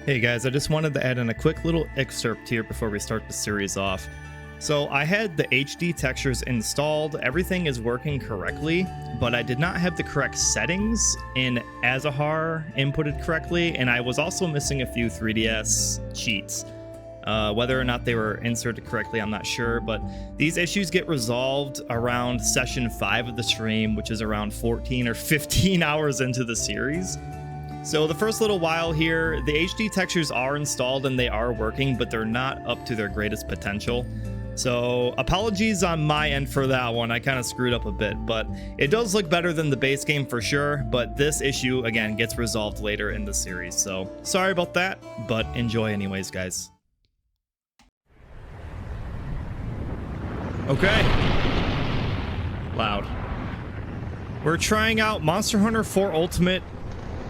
Hey guys, I just wanted to add in a quick little excerpt here before we start the series off. So I had the HD textures installed, everything is working correctly, but I did not have the correct settings in Azahar inputted correctly, and I was also missing a few 3DS cheats. Whether or not they were inserted correctly, I'm not sure, but these issues get resolved around session 5 of the stream, which is around 14 or 15 hours into the series. So the first little while here, the HD textures are installed and they are working, but they're not up to their greatest potential. So apologies on my end for that one. I kind of screwed up a bit, but it does look better than the base game for sure. But this issue, again, gets resolved later in the series. So sorry about that, but enjoy anyways, guys. Okay. Loud. We're trying out Monster Hunter 4 Ultimate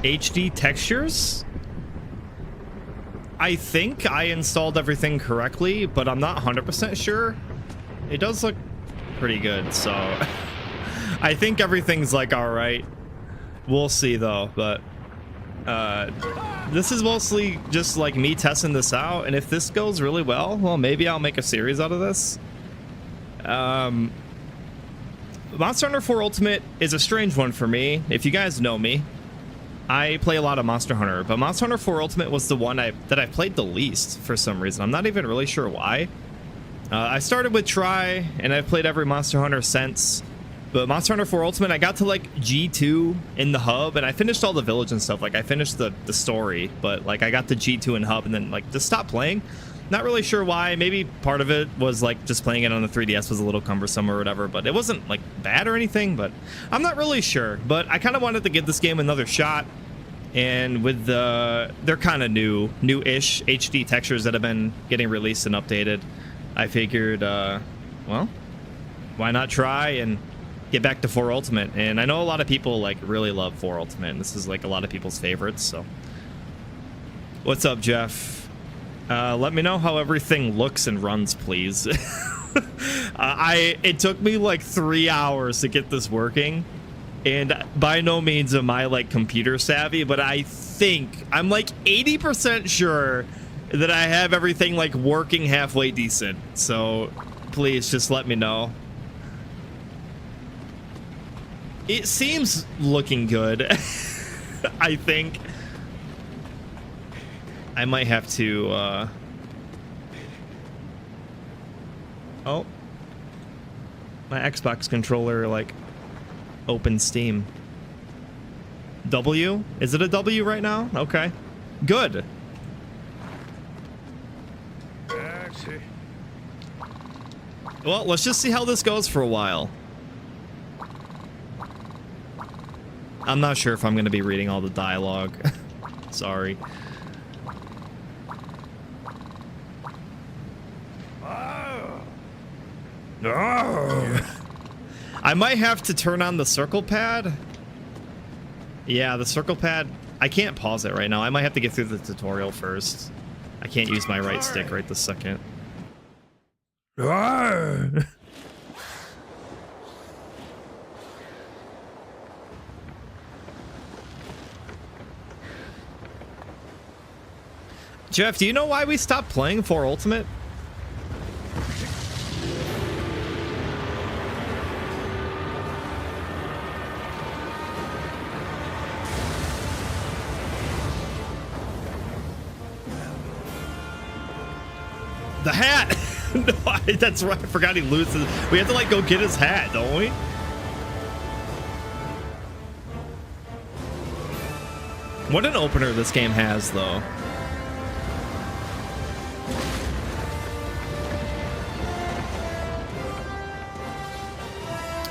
HD textures. I think I installed everything correctly, but I'm not 100% sure. It does look pretty good, so I think everything's like all right. We'll see though, but this is mostly just like me testing this out, and if this goes really well, maybe I'll make a series out of this. Monster Hunter 4 Ultimate is a strange one for me. If you guys know me, I play a lot of Monster Hunter, but Monster Hunter 4 Ultimate was the one that I played the least for some reason. I'm not even really sure why. I started with Tri, and I've played every Monster Hunter since. But Monster Hunter 4 Ultimate, I got to like G2 in the hub, and I finished all the village and stuff. Like I finished the story, but like I got to G2 in hub, and then like just stopped playing. Not really sure why. Maybe part of it was like just playing it on the 3DS was a little cumbersome or whatever, but it wasn't like bad or anything, but I'm not really sure. But I kind of wanted to give this game another shot, and with they're kind of new-ish HD textures that have been getting released and updated, I figured, well, why not try and get back to 4 Ultimate? And I know a lot of people like really love 4 Ultimate, and this is like a lot of people's favorites. So what's up, Jeff? Let me know how everything looks and runs, please. It took me like 3 hours to get this working, and by no means am I like computer savvy, but I think I'm like 80% sure that I have everything like working halfway decent. So please just let me know. It seems looking good. I think I might have to, oh, my Xbox controller, like, opened Steam. W? Is it a W right now? Okay. Good. Well, let's just see how this goes for a while. I'm not sure if I'm going to be reading all the dialogue. Sorry. I might have to turn on the circle pad. Yeah, the circle pad. I can't pause it right now. I might have to get through the tutorial first. I can't use my right stick right this second. Jeff, do you know why we stopped playing 4 Ultimate? The hat! No, that's right. I forgot he loses. We have to like go get his hat, don't we? What an opener this game has, though.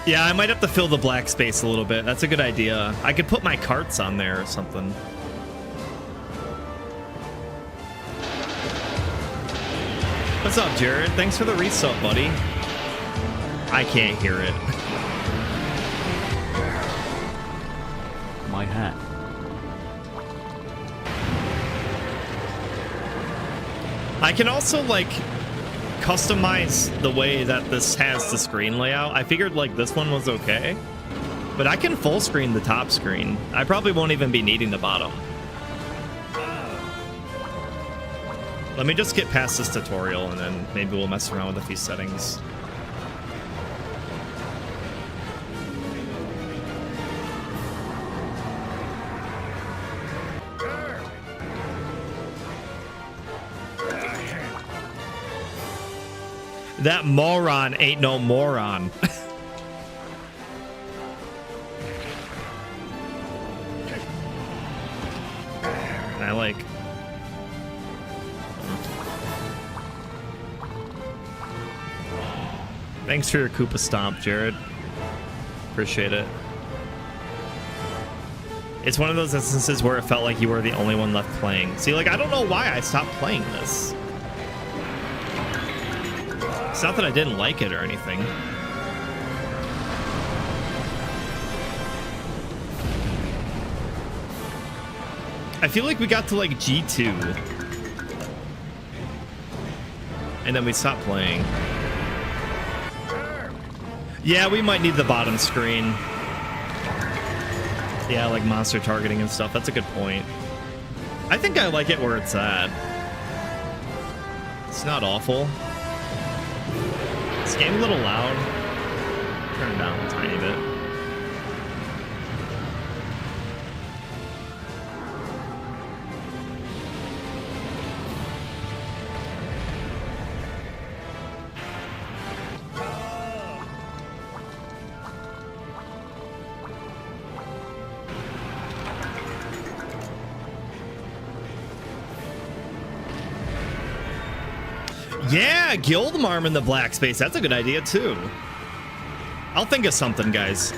Yeah, I might have to fill the black space a little bit. That's a good idea. I could put my carts on there or something. What's up, Jared? Thanks for the resub, buddy. I can't hear it. My hat. I can also, like, customize the way that this has the screen layout. I figured, like, this one was okay. But I can full screen the top screen. I probably won't even be needing the bottom. Let me just get past this tutorial and then maybe we'll mess around with a few settings. That moron ain't no moron. I like... Thanks for your Koopa Stomp, Jared. Appreciate it. It's one of those instances where it felt like you were the only one left playing. See, like, I don't know why I stopped playing this. It's not that I didn't like it or anything. I feel like we got to like G2. And then we stopped playing. Yeah, we might need the bottom screen. Yeah, like monster targeting and stuff. That's a good point. I think I like it where it's at. It's not awful. This game a little loud. Turn it down a tiny bit. Yeah, Guildmarm in the black space. That's a good idea, too. I'll think of something, guys.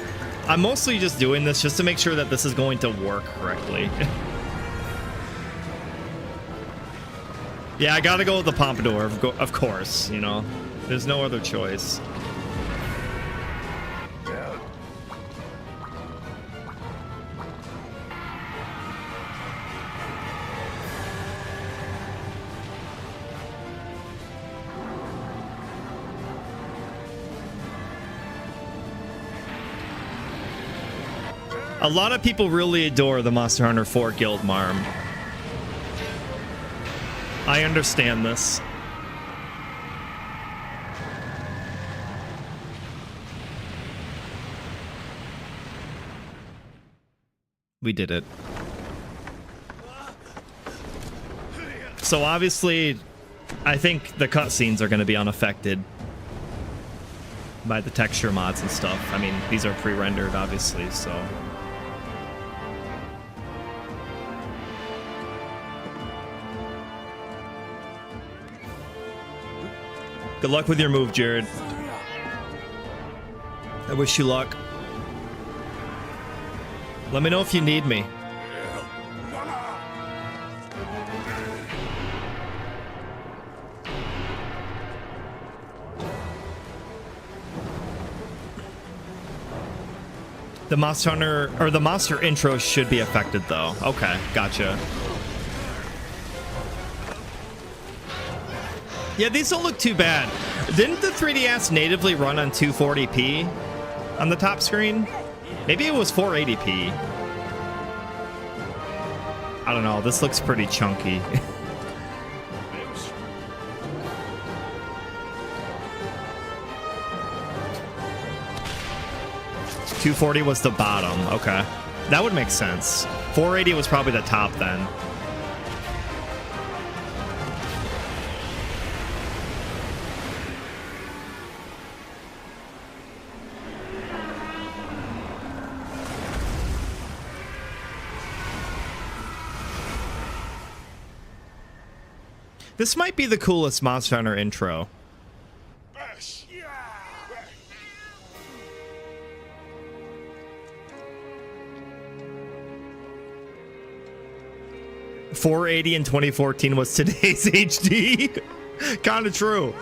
I'm mostly just doing this just to make sure that this is going to work correctly. Yeah, I gotta go with the Pompadour, of course, you know. There's no other choice. A lot of people really adore the Monster Hunter 4 Guildmarm. I understand this. We did it. So obviously, I think the cutscenes are going to be unaffected by the texture mods and stuff. I mean, these are pre-rendered, obviously, so... Good luck with your move, Jared. I wish you luck. Let me know if you need me. The Monster Hunter, or the monster intro should be affected though. Okay, gotcha. Yeah, these don't look too bad. Didn't the 3DS natively run on 240p on the top screen? Maybe it was 480p. I don't know. This looks pretty chunky. $240 was the bottom. Okay. That would make sense. 480 was probably the top then. This might be the coolest Monster Hunter intro. 480 in 2014 was today's HD. Kind of true.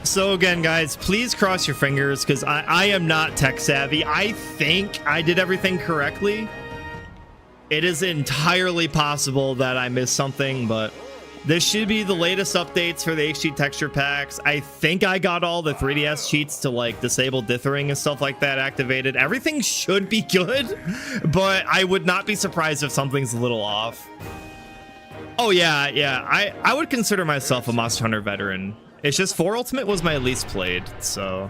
So again, guys, please cross your fingers because I am not tech savvy. I think I did everything correctly. It is entirely possible that I missed something, but This should be the latest updates for the HD texture packs. I think I got all the 3DS cheats to like disable dithering and stuff like that activated. Everything should be good, but I would not be surprised if something's a little off. Oh yeah, I would consider myself a Monster Hunter veteran. It's just 4 Ultimate was my least played, so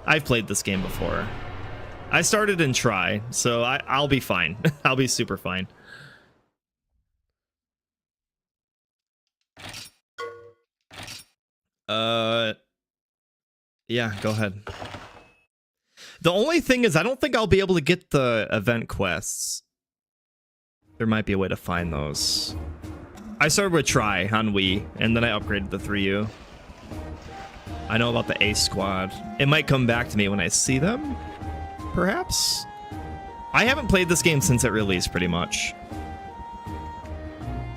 I've played this game before. I started in Try, so I'll be fine. I'll be super fine. Yeah, go ahead. The only thing is I don't think I'll be able to get the event quests. There might be a way to find those. I started with Try on Wii, and then I upgraded the 3U. I know about the Ace Squad. It might come back to me when I see them, perhaps? I haven't played this game since it released, pretty much.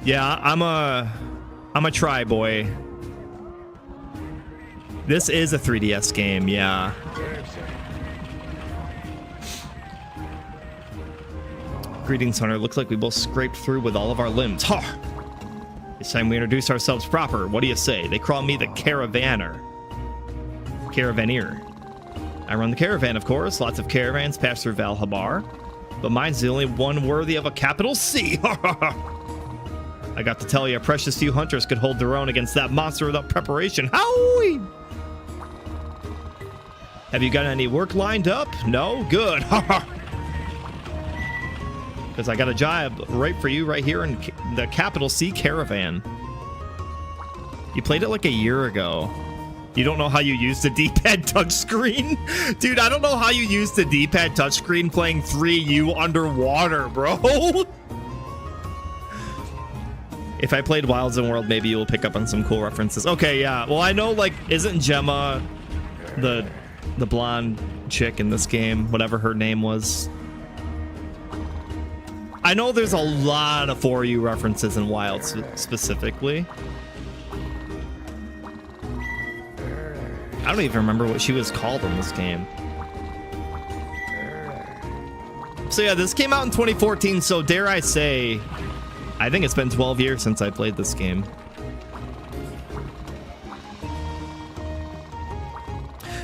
Yeah, I'm a Try boy. This is a 3DS game, yeah. Greetings, Hunter. Looks like we both scraped through with all of our limbs. Ha! It's time we introduce ourselves proper. What do you say? They call me the Caravaner. Caravaneer. I run the Caravan, of course. Lots of caravans pass through Valhabar, but mine's the only one worthy of a capital C. I got to tell you, a precious few hunters could hold their own against that monster without preparation. Howie! Have you got any work lined up? No? Good. Because I got a job right for you right here in the capital C Caravan. You played it like a year ago. You don't know how you use the D-pad touchscreen? Dude, I don't know how you use the D-pad touchscreen playing 3U underwater, bro. If I played Wilds and World, maybe you'll pick up on some cool references. Okay, yeah. Well, I know, like, isn't Gemma the blonde chick in this game, whatever her name was? I know there's a lot of 4U references in Wilds specifically. I don't even remember what she was called in this game. So yeah, this came out in 2014, so dare I say, I think it's been 12 years since I played this game.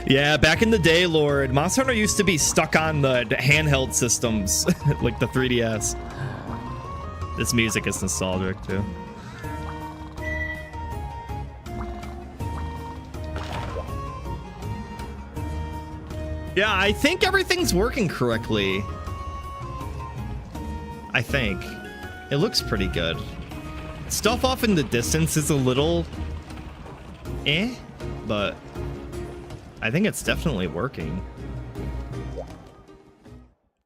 Yeah, back in the day, Lord, Monster Hunter used to be stuck on the handheld systems, like the 3DS. This music is nostalgic, too. Yeah, I think everything's working correctly. I think. It looks pretty good. Stuff off in the distance is a little but I think it's definitely working.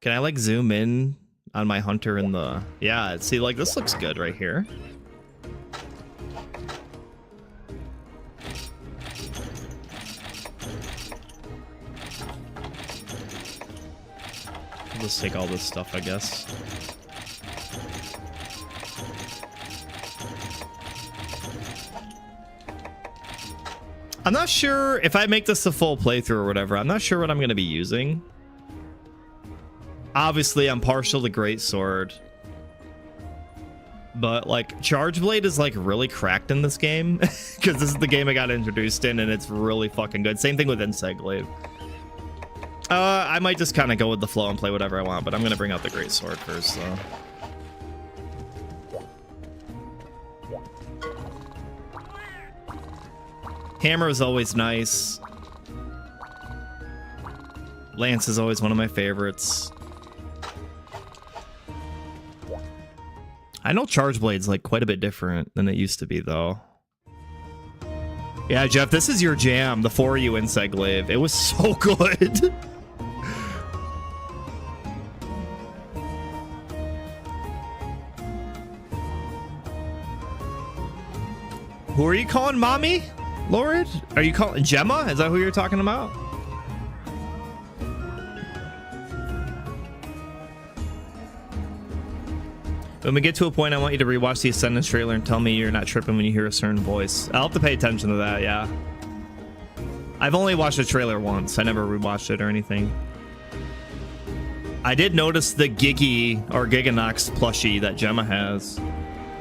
Can I like zoom in on my hunter in the... Yeah, see, like this looks good right here. I'll just take all this stuff, I guess. I'm not sure if I make this a full playthrough or whatever. I'm not sure what I'm going to be using. Obviously, I'm partial to Greatsword. But, like, Charge Blade is, like, really cracked in this game. Because this is the game I got introduced in, and it's really fucking good. Same thing with Insect Glaive. I might just kind of go with the flow and play whatever I want, but I'm going to bring out the Greatsword first, though. Hammer is always nice. Lance is always one of my favorites. I know Charge Blade's like quite a bit different than it used to be, though. Yeah, Jeff, this is your jam, the 4U Insect Glaive. It was so good. Who are you calling mommy? Lord? Are you calling Gemma? Is that who you're talking about? When we get to a point, I want you to rewatch the Ascendance trailer and tell me you're not tripping when you hear a certain voice. I'll have to pay attention to that, yeah. I've only watched the trailer once. I never rewatched it or anything. I did notice the Giggy or Giganox plushie that Gemma has.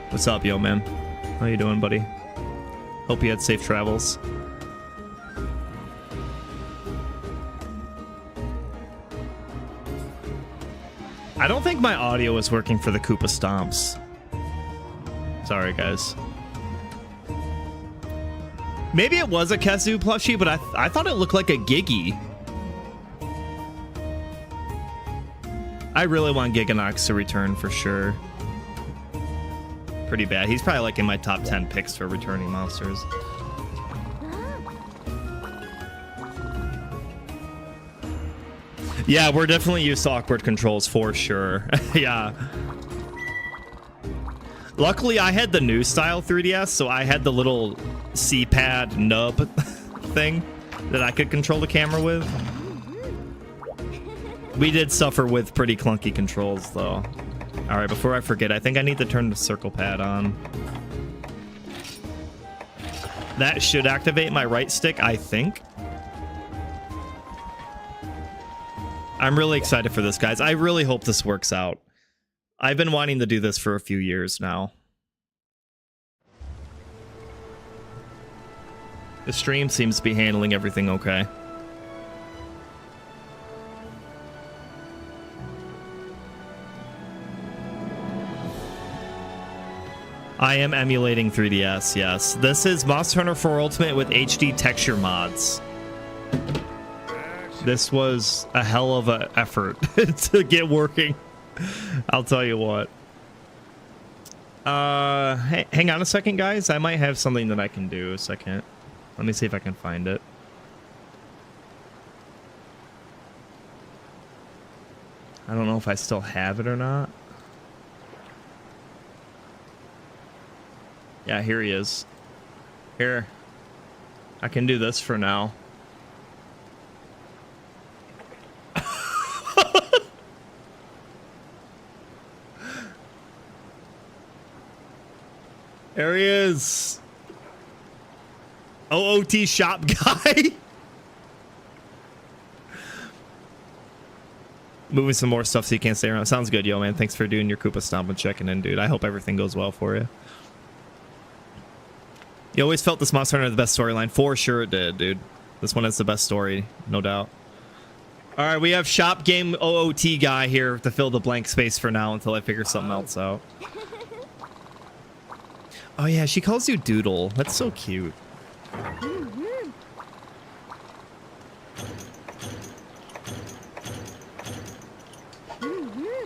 What's up, yo, man? How you doing, buddy? Hope you had safe travels. I don't think my audio is working for the Koopa Stomps. Sorry, guys. Maybe it was a Kazoo plushie, but I thought it looked like a Giggy. I really want Giganox to return for sure. Pretty bad. He's probably like in my top 10 picks for returning monsters. Yeah, we're definitely used to awkward controls for sure. Yeah. Luckily, I had the new style 3DS, so I had the little C-pad nub thing that I could control the camera with. We did suffer with pretty clunky controls, though. All right, before I forget, I think I need to turn the circle pad on. That should activate my right stick, I think. I'm really excited for this, guys. I really hope this works out. I've been wanting to do this for a few years now. The stream seems to be handling everything okay. I am emulating 3DS, yes. This is Monster Hunter 4 Ultimate with HD texture mods. This was a hell of an effort to get working. I'll tell you what. Hang on a second, guys. I might have something that I can do a second. Let me see if I can find it. I don't know if I still have it or not. Yeah, here he is. Here. I can do this for now. There he is. OOT shop guy. Moving some more stuff so you can't stay around. Sounds good, yo, man. Thanks for doing your Koopa Stomp and checking in, dude. I hope everything goes well for you. You always felt this Monster Hunter had the best storyline. For sure it did, dude. This one has the best story, no doubt. All right, we have shop game OOT guy here to fill the blank space for now until I figure something else out. Oh yeah, she calls you Doodle. That's so cute.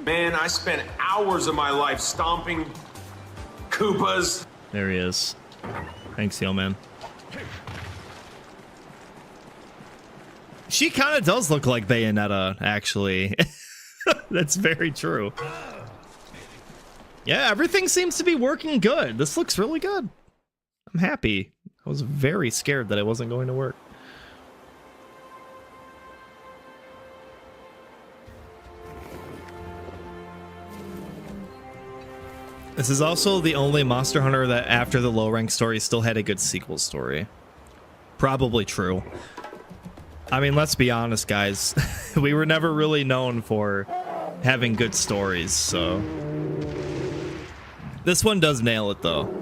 Man, I spent hours of my life stomping Koopas. There he is. Thanks, yo, man. She kind of does look like Bayonetta, actually. That's very true. Yeah, everything seems to be working good. This looks really good. I'm happy. I was very scared that it wasn't going to work. This is also the only Monster Hunter that after the low rank story still had a good sequel story. Probably true. I mean, let's be honest, guys. We were never really known for having good stories, so... This one does nail it, though.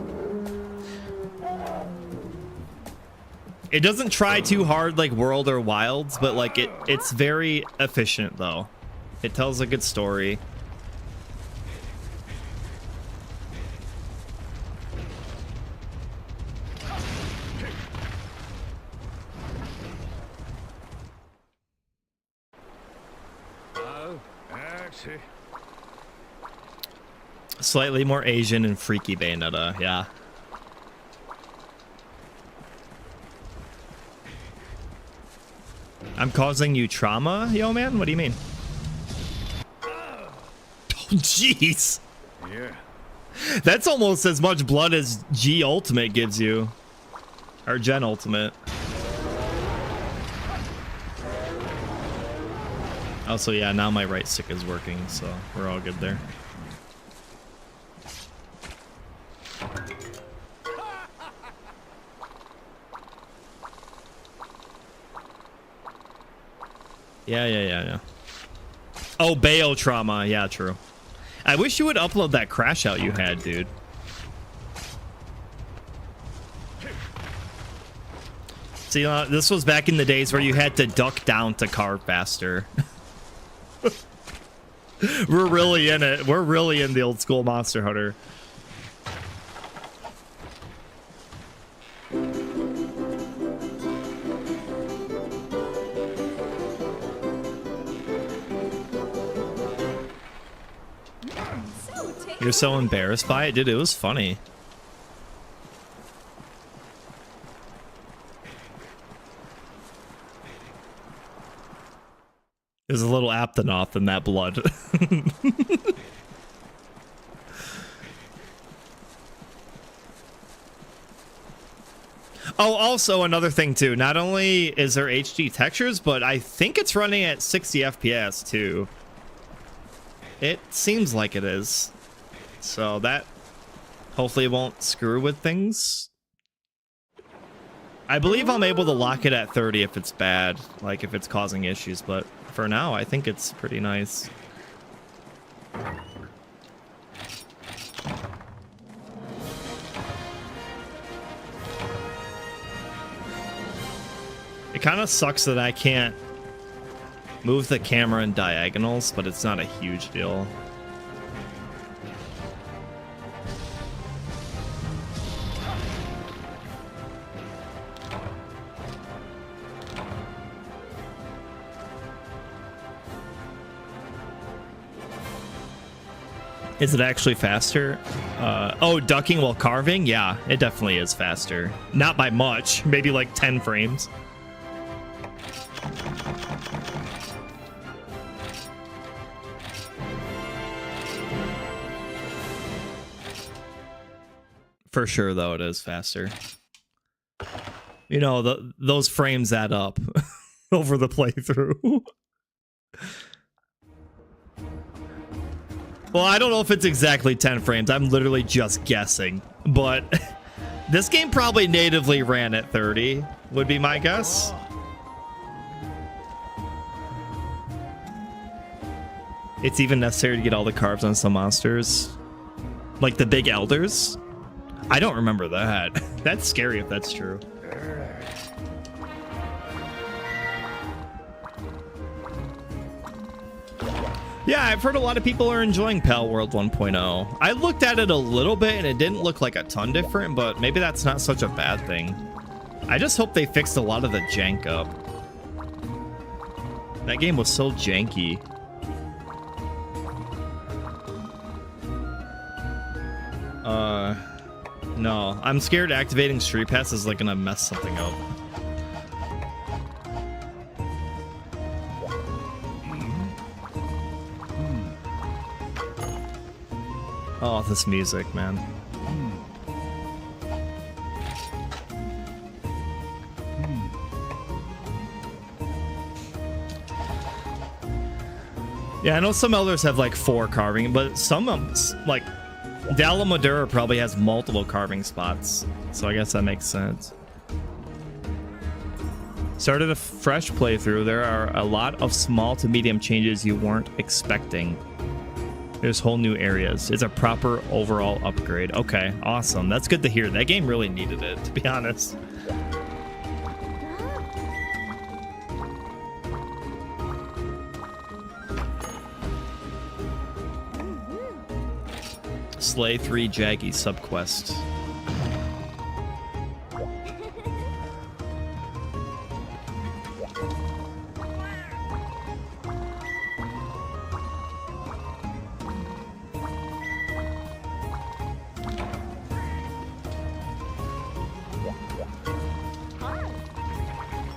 It doesn't try too hard like World or Wilds, but like it's very efficient, though. It tells a good story. Slightly more Asian and freaky Bayonetta, yeah. I'm causing you trauma, yo man? What do you mean? Oh, jeez. Yeah. That's almost as much blood as G Ultimate gives you. Or Gen Ultimate. Also, yeah, now my right stick is working, so we're all good there. Yeah. Oh, Bayo trauma. Yeah, true. I wish you would upload that crash out you had, dude. See, this was back in the days where you had to duck down to carve faster. We're really in it. We're really in the old school Monster Hunter. You're so embarrassed by it, dude. It was funny. There's a little aptonoth in that blood. Oh, also another thing too. Not only is there HD textures, but I think it's running at 60 FPS too. It seems like it is. So that hopefully won't screw with things. I believe I'm able to lock it at 30 if it's bad, like if it's causing issues, but for now, I think it's pretty nice. It kind of sucks that I can't move the camera in diagonals, but it's not a huge deal. Is it actually faster? Oh, ducking while carving? Yeah, it definitely is faster. Not by much, maybe like 10 frames. For sure, though, it is faster. You know, those frames add up over the playthrough. Well, I don't know if it's exactly 10 frames. I'm literally just guessing. But this game probably natively ran at 30, would be my guess. It's even necessary to get all the carbs on some monsters. Like the big elders. I don't remember that. That's scary if that's true. Yeah, I've heard a lot of people are enjoying Pal World 1.0. I looked at it a little bit and it didn't look like a ton different, but maybe that's not such a bad thing. I just hope they fixed a lot of the jank up. That game was so janky. No. I'm scared activating Street Pass is like gonna mess something up. Oh, this music, man. Yeah, I know some elders have like 4 carving, but some of them, like Dalla Madura probably has multiple carving spots, so I guess that makes sense. Started a fresh playthrough. There are a lot of small to medium changes you weren't expecting. There's whole new areas. It's a proper overall upgrade. Okay, awesome. That's good to hear. That game really needed it, to be honest. Slay 3 Jaggy subquest.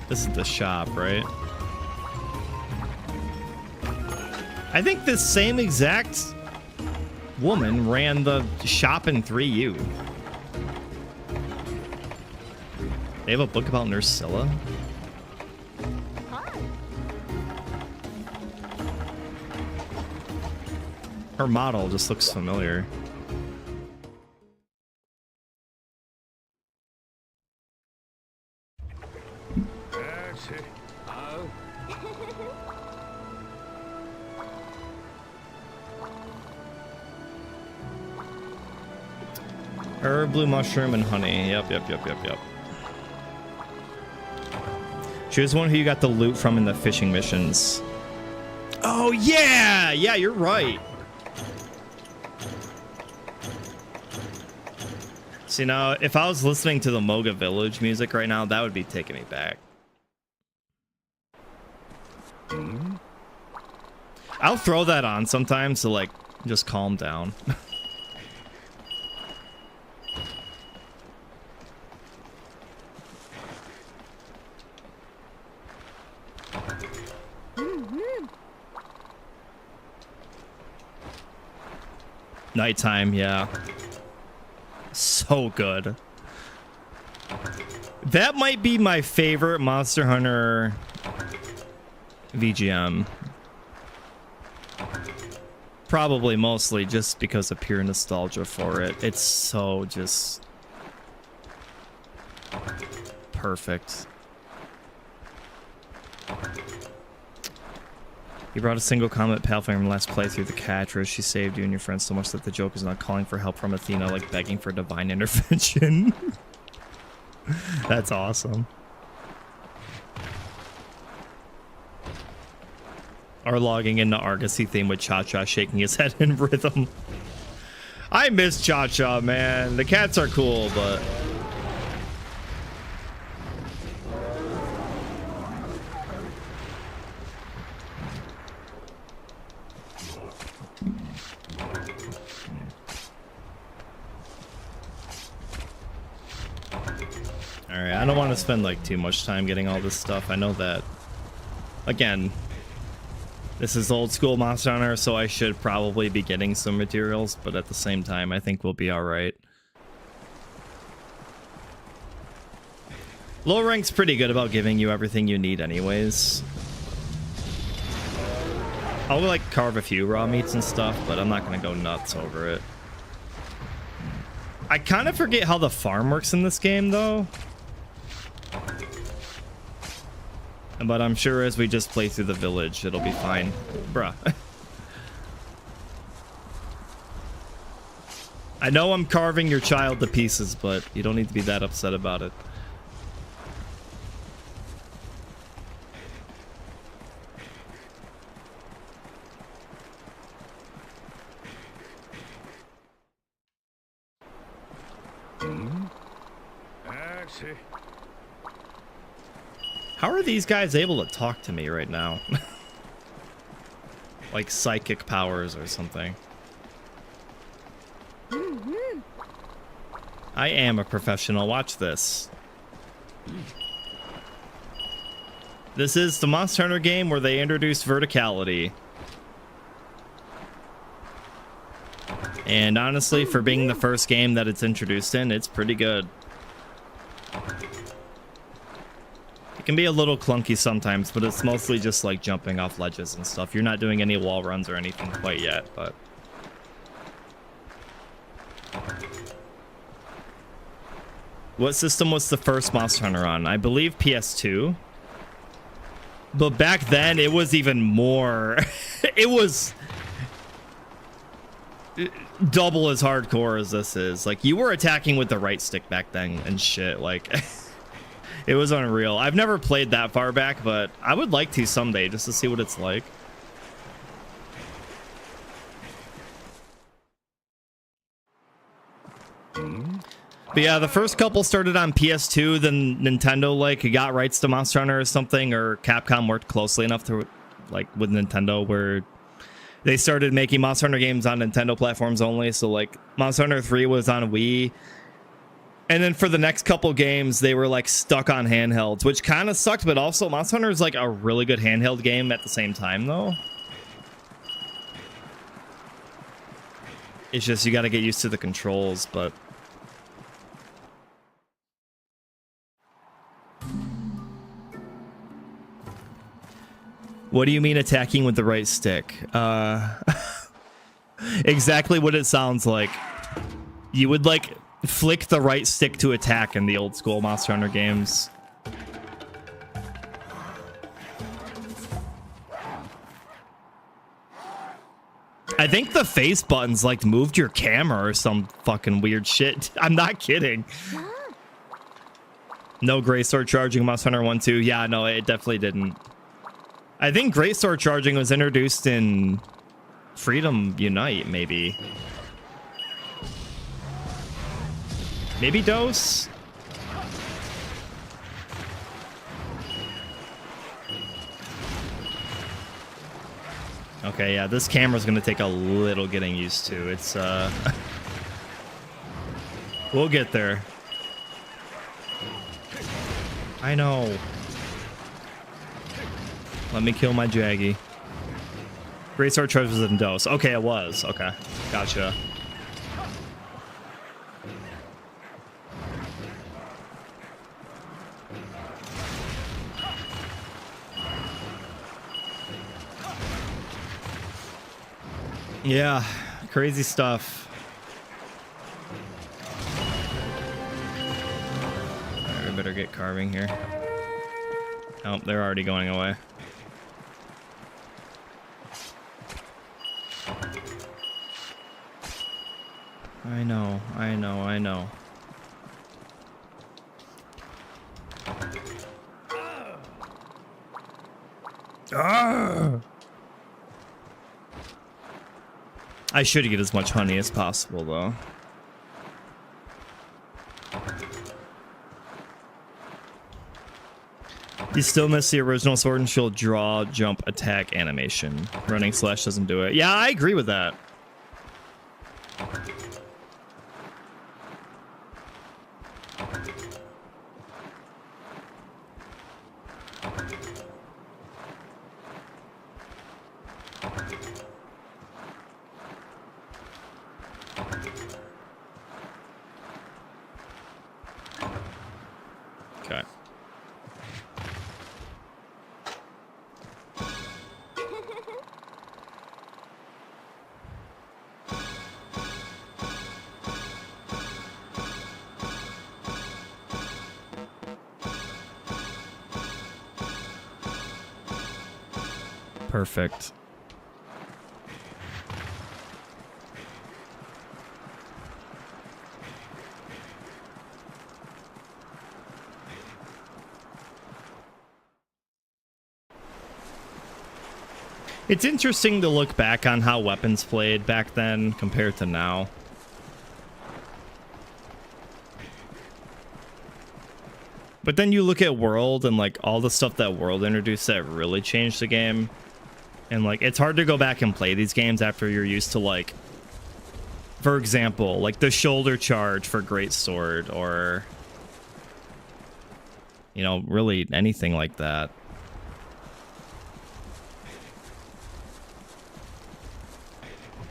This is the shop, right? I think this same exact woman ran the shop in 3U. They have a book about Nurse Scylla. Her model just looks familiar. Herb, blue mushroom, and honey. Yep. Choose one who you got the loot from in the fishing missions. Oh, yeah! Yeah, you're right. See, now, if I was listening to the Moga Village music right now, that would be taking me back. I'll throw that on sometimes to, like, just calm down. Nighttime, yeah. So good. That might be my favorite Monster Hunter VGM. Probably mostly just because of pure nostalgia for it. It's so just perfect. You brought a single comment Palfrey from last playthrough the Catra. She saved you and your friends so much that the joke is not calling for help from Athena, like begging for divine intervention. That's awesome. Or logging into Argosy theme with Cha-Cha shaking his head in rhythm. I miss Cha-Cha, man. The cats are cool, but... Alright, I don't want to spend like too much time getting all this stuff. I know that, again, this is old school Monster Hunter, so I should probably be getting some materials, but at the same time, I think we'll be alright. Low rank's pretty good about giving you everything you need anyways. I'll like carve a few raw meats and stuff, but I'm not gonna go nuts over it. I kind of forget how the farm works in this game though. But I'm sure as we just play through the village, it'll be fine. Bruh. I know I'm carving your child to pieces, but you don't need to be that upset about it. How are these guys able to talk to me right now? Like psychic powers or something. I am a professional. Watch this. This is the Monster Hunter game where they introduced verticality. And honestly, for being the first game that it's introduced in, it's pretty good. It can be a little clunky sometimes, but it's mostly just like jumping off ledges and stuff. You're not doing any wall runs or anything quite yet, but... What system was the first Monster Hunter on? I believe PS2. But back then, it was even more... It was... double as hardcore as this is. Like, you were attacking with the right stick back then and shit, like... It was unreal. I've never played that far back, but I would like to someday just to see what it's like. But yeah, the first couple started on PS2, then Nintendo like got rights to Monster Hunter or something, or Capcom worked closely enough to like with Nintendo where they started making Monster Hunter games on Nintendo platforms only. So like Monster Hunter 3 was on Wii. And then for the next couple games, they were like stuck on handhelds, which kind of sucked, but also Monster Hunter is like a really good handheld game at the same time, though. It's just you got to get used to the controls, but... What do you mean attacking with the right stick? Exactly what it sounds like. You would like... flick the right stick to attack in the old school Monster Hunter games. I think the face buttons like moved your camera or some fucking weird shit. I'm not kidding. No Great Sword charging Monster Hunter 1 2. Yeah, no, it definitely didn't. I think Great Sword charging was introduced in Freedom Unite, maybe. Maybe Dose? Okay, yeah, this camera's gonna take a little getting used to. It's, we'll get there. I know. Let me kill my Jaggy. Great Sword charge was in Dose. Okay, it was. Okay, gotcha. Yeah, crazy stuff. Alright, I better get carving here. Oh, they're already going away. I know, I know, I know. Ah! I should get as much honey as possible, though. You still miss the original Sword and Shield draw, jump, attack animation. Running slash doesn't do it. Yeah, I agree with that. Okay. Perfect. It's interesting to look back on how weapons played back then compared to now. But then you look at World and like all the stuff that World introduced that really changed the game. And like it's hard to go back and play these games after you're used to, like, for example, like the shoulder charge for Great Sword, or, you know, really anything like that.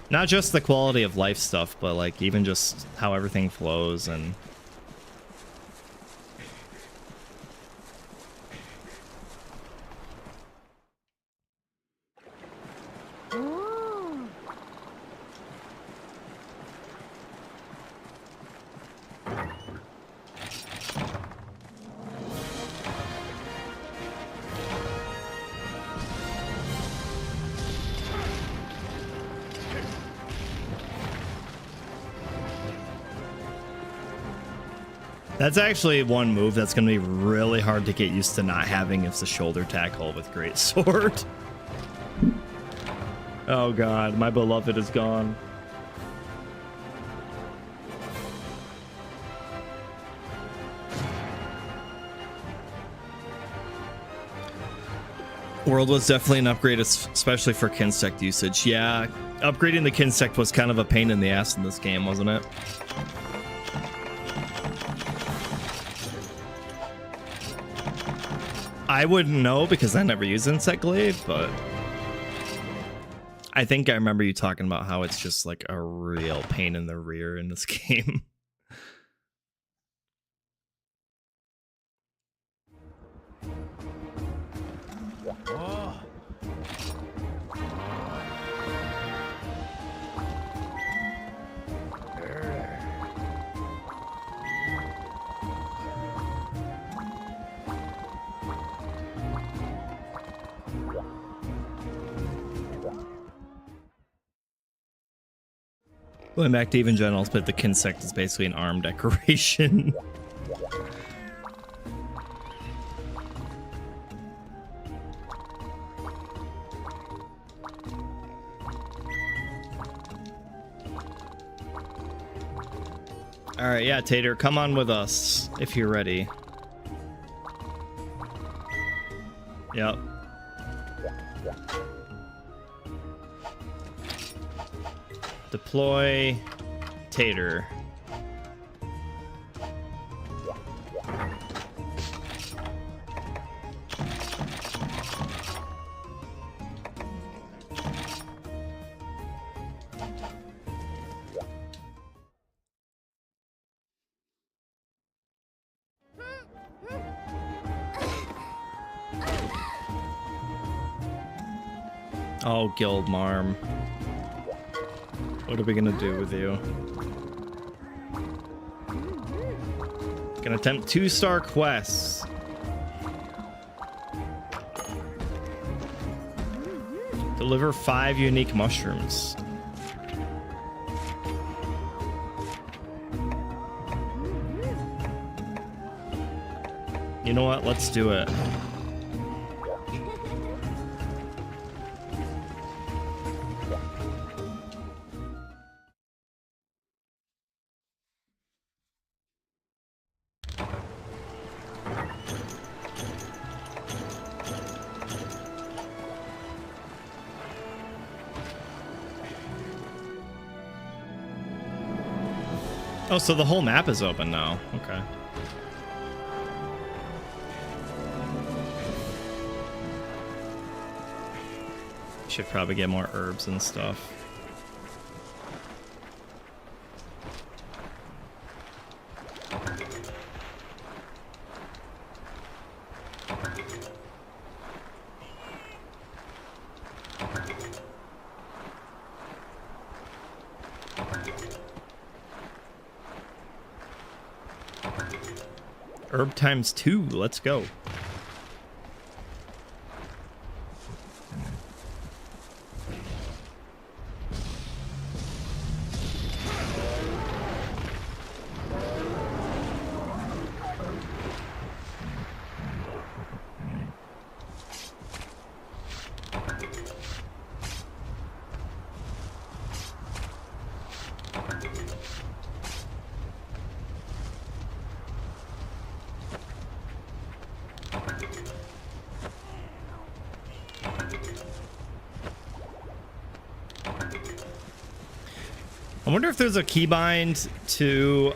Not just the quality of life stuff, but like even just how everything flows. And that's actually one move that's going to be really hard to get used to not having, is the shoulder tackle with Great Sword. Oh god, my beloved is gone. World was definitely an upgrade, especially for Kinsect usage. Yeah, upgrading the Kinsect was kind of a pain in the ass in this game, wasn't it? I wouldn't know because I never used Insect Glaive, but I think I remember you talking about how it's just like a real pain in the rear in this game. Going back to even generals, but the Kinsect is basically an arm decoration. All right, yeah, Tater, come on with us if you're ready. Yep. Deploy Tater. Oh, Guildmarm. What are we gonna do with you? Gonna attempt 2-star quests. Deliver 5 unique mushrooms. You know what? Let's do it. Oh, so the whole map is open now. Okay. Should probably get more herbs and stuff. Herb times 2. Let's go. I wonder if there's a keybind to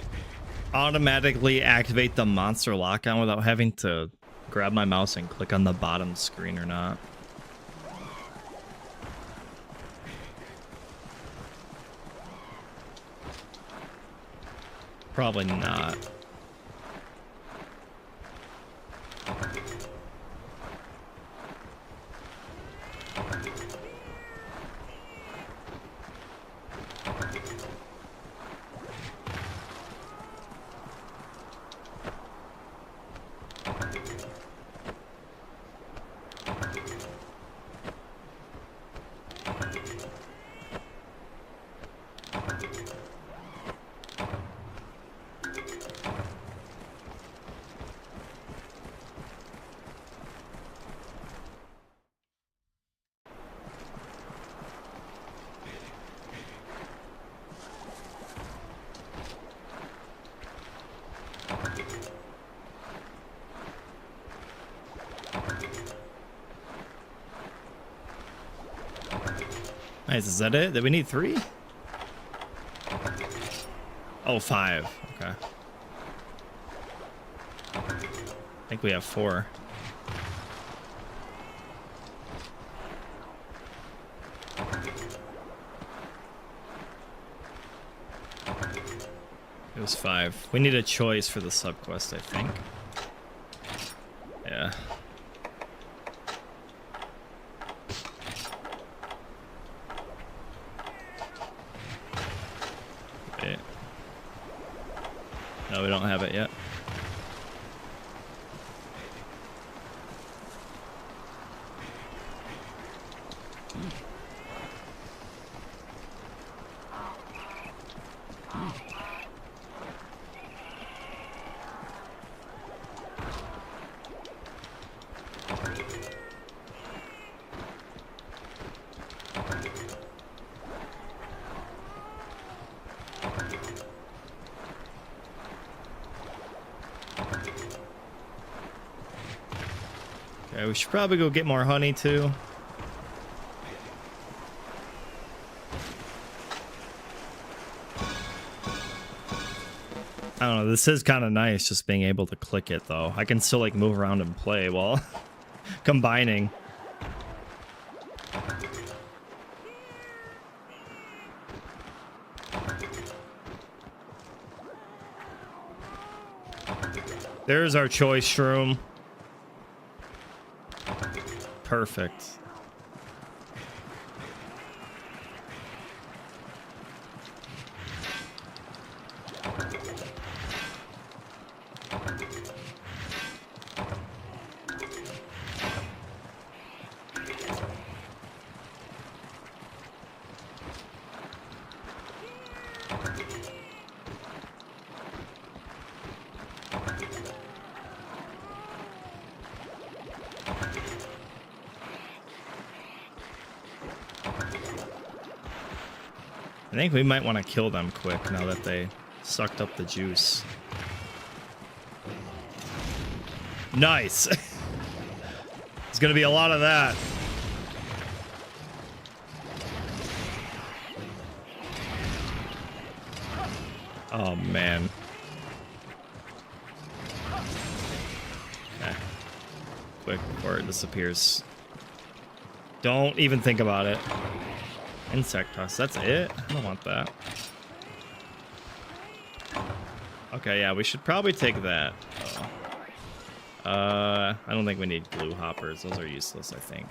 automatically activate the monster lock-on without having to grab my mouse and click on the bottom screen or not. Probably not. Nice, is that it? Did we need 3? Oh, 5. Okay. I think we have 4. It was 5. We need a choice for the subquest, I think. Yeah. Wait. No, we don't have it yet. Okay, we should probably go get more honey too. I don't know, this is kind of nice just being able to click it though. I can still like move around and play while combining. There's our choice shroom. Perfect. I think we might want to kill them quick now that they sucked up the juice. Nice. There's gonna be a lot of that. Oh man. Okay. Quick before it disappears. Don't even think about it. Insect husk, that's it? I don't want that. Okay, yeah, we should probably take that. I don't think we need glue hoppers. Those are useless, I think.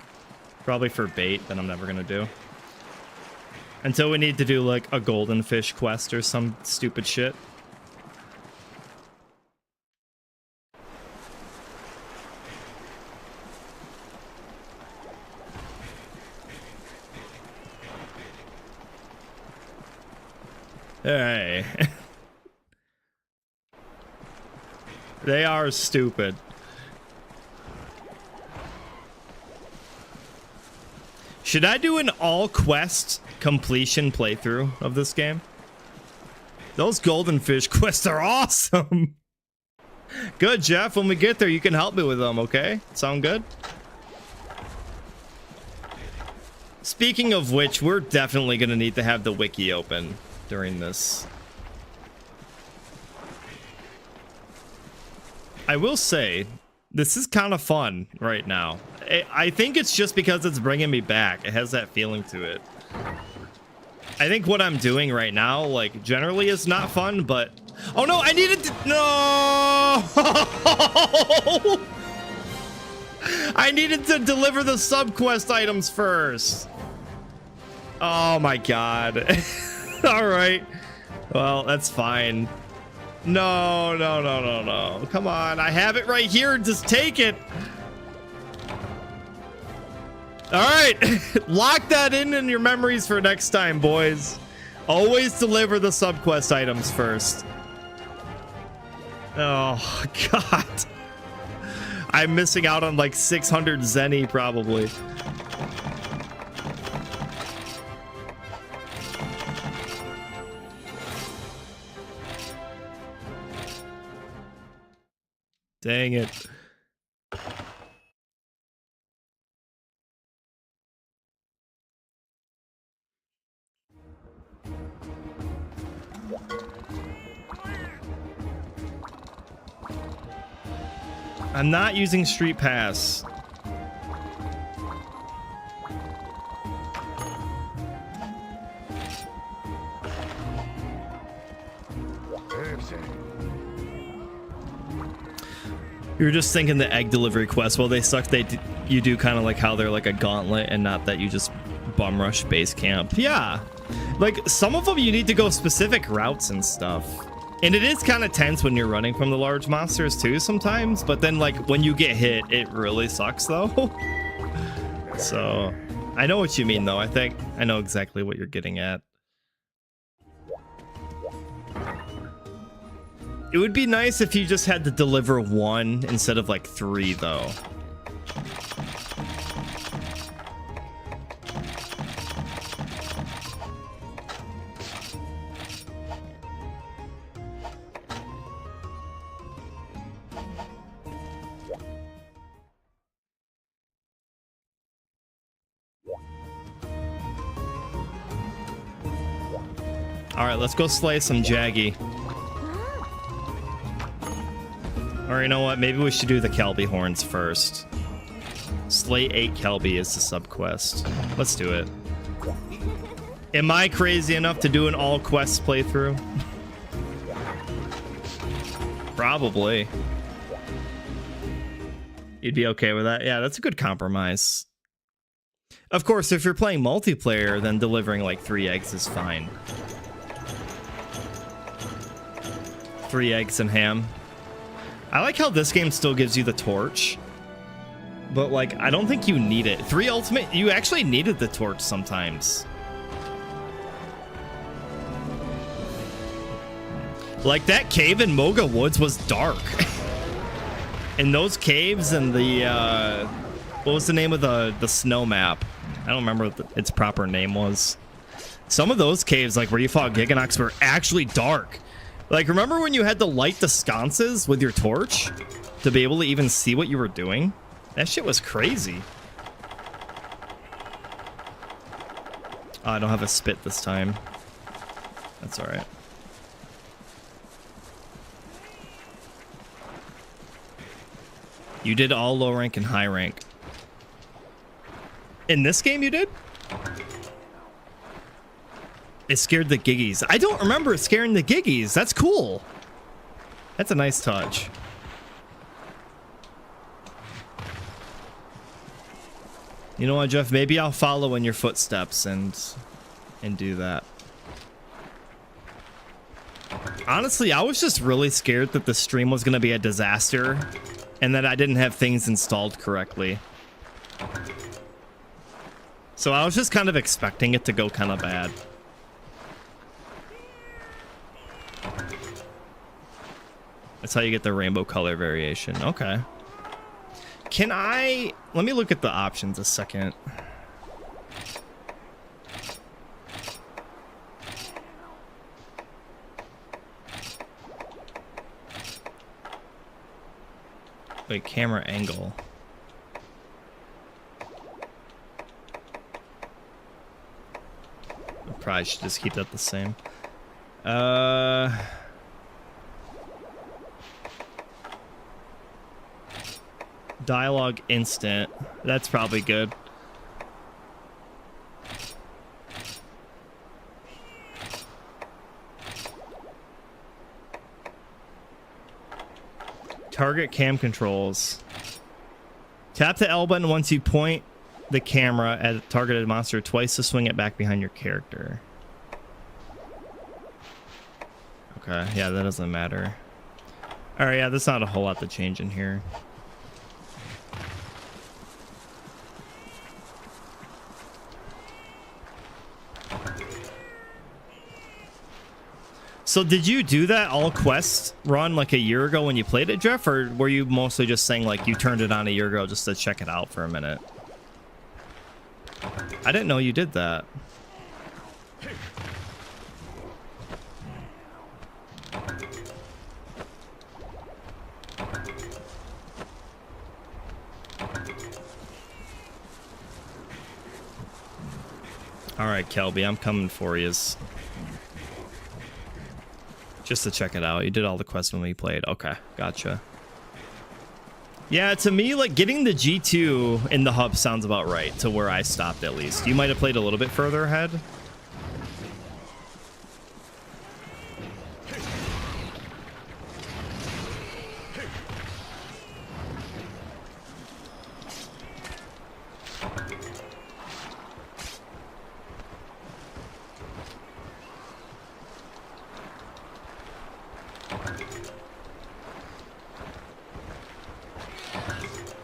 Probably for bait that I'm never gonna do. Until we need to do like a golden fish quest or some stupid shit. Hey. They are stupid. Should I do an all quest completion playthrough of this game? Those golden fish quests are awesome. Good, Jeff. When we get there, you can help me with them, okay? Sound good? Speaking of which, we're definitely going to need to have the wiki open during this. I will say, this is kind of fun right now. I think it's just because it's bringing me back. It has that feeling to it. I think what I'm doing right now, like, generally is not fun, but... Oh, no, I needed to... No! I needed to deliver the subquest items first. Oh, my God. All right. Well, that's fine. No, no, no, no, no. Come on. I have it right here. Just take it. All right. Lock that in your memories for next time, boys. Always deliver the subquest items first. Oh, God. I'm missing out on like 600 Zenny, probably. Dang it. I'm not using Street Pass. You were just thinking the egg delivery quest. Well, they suck. You do kind of like how they're like a gauntlet and not that you just bum rush base camp. Yeah. Like some of them you need to go specific routes and stuff. And it is kind of tense when you're running from the large monsters too sometimes. But then like when you get hit, it really sucks though. So I know what you mean though. I think I know exactly what you're getting at. It would be nice if you just had to deliver one instead of like 3 though. All right, let's go slay some Jaggy. Or you know what? Maybe we should do the Kelby horns first. Slay 8 Kelby is the sub-quest. Let's do it. Am I crazy enough to do an all quests playthrough? Probably. You'd be okay with that? Yeah, that's a good compromise. Of course, if you're playing multiplayer, then delivering like 3 eggs is fine. 3 eggs and ham. I like how this game still gives you the torch. But like, I don't think you need it. 3 ultimate, you actually needed the torch sometimes. Like that cave in Moga Woods was dark. And those caves and the, what was the name of the snow map? I don't remember what its proper name was. Some of those caves, like where you fought Giganox, were actually dark. Like, remember when you had to light the sconces with your torch to be able to even see what you were doing? That shit was crazy. Oh, I don't have a spit this time. That's all right. You did all low rank and high rank. In this game you did? It scared the Giggies. I don't remember scaring the Giggies. That's cool. That's a nice touch. You know what, Jeff? Maybe I'll follow in your footsteps and do that. Honestly, I was just really scared that the stream was going to be a disaster and that I didn't have things installed correctly. So I was just kind of expecting it to go kind of bad. That's how you get the rainbow color variation. Okay. Can I... Let me look at the options a second. Wait, camera angle. I probably should just keep that the same. Dialogue instant. That's probably good. Target cam controls. Tap the L button once you point the camera at a targeted monster twice to swing it back behind your character. Okay, yeah, that doesn't matter. All right, yeah, there's not a whole lot to change in here. So did you do that all quest run like a year ago when you played it, Jeff? Or were you mostly just saying like you turned it on a year ago just to check it out for a minute? I didn't know you did that. All right, Kelby, I'm coming for you. Just to check it out. You did all the quests when we played. Okay, gotcha. Yeah, to me, like, getting the G2 in the hub sounds about right, to where I stopped at least. You might have played a little bit further ahead.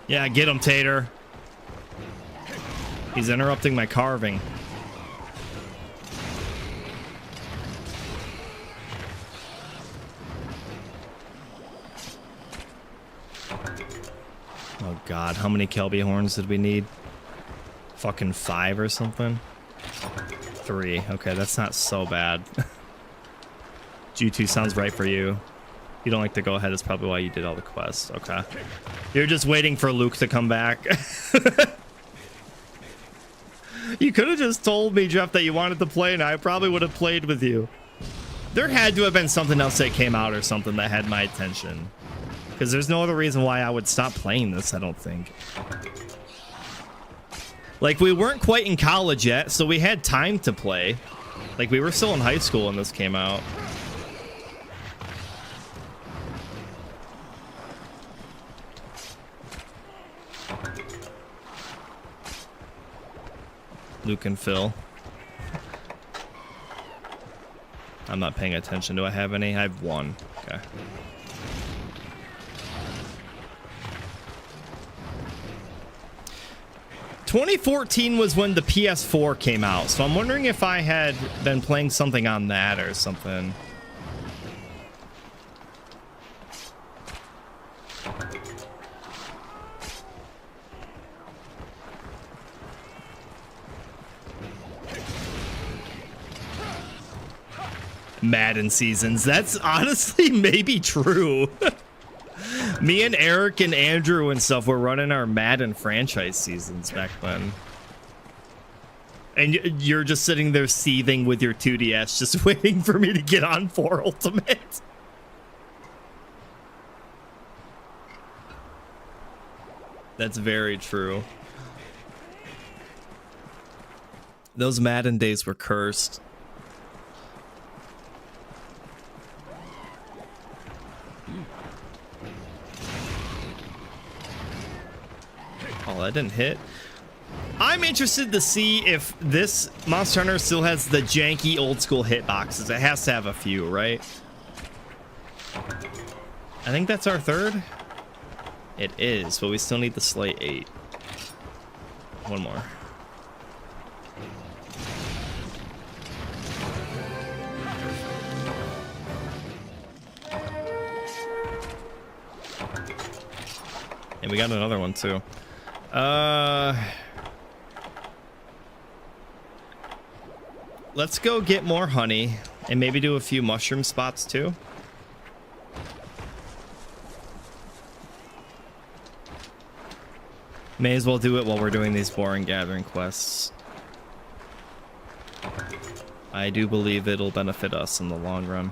Yeah, get him, Tater. He's interrupting my carving. Oh god, how many Kelby horns did we need? Fucking 5 or something? 3. Okay, that's not so bad. G2 sounds right for you. You don't like to go ahead, that's probably why you did all the quests. Okay. You're just waiting for Luke to come back. You could have just told me, Jeff, that you wanted to play, and I probably would have played with you. There had to have been something else that came out or something that had my attention. Because there's no other reason why I would stop playing this, I don't think. Like, we weren't quite in college yet, so we had time to play. Like, we were still in high school when this came out. Luke and Phil. I'm not paying attention. Do I have any? I have one. Okay. ...2014 was when the PS4 came out, so I'm wondering if I had been playing something on that or something. Madden seasons. That's honestly maybe true. Me and Eric and Andrew and stuff were running our Madden franchise seasons back then. And you're just sitting there seething with your 2DS, just waiting for me to get on 4 Ultimate. That's very true. Those Madden days were cursed. Oh, that didn't hit. I'm interested to see if this Monster Hunter still has the janky old school hitboxes. It has to have a few, right? I think that's our third. It is, but we still need the Slate 8. One more. And we got another one too. Let's go get more honey and maybe do a few mushroom spots too. May as well do it while we're doing these boring gathering quests. I do believe it'll benefit us in the long run.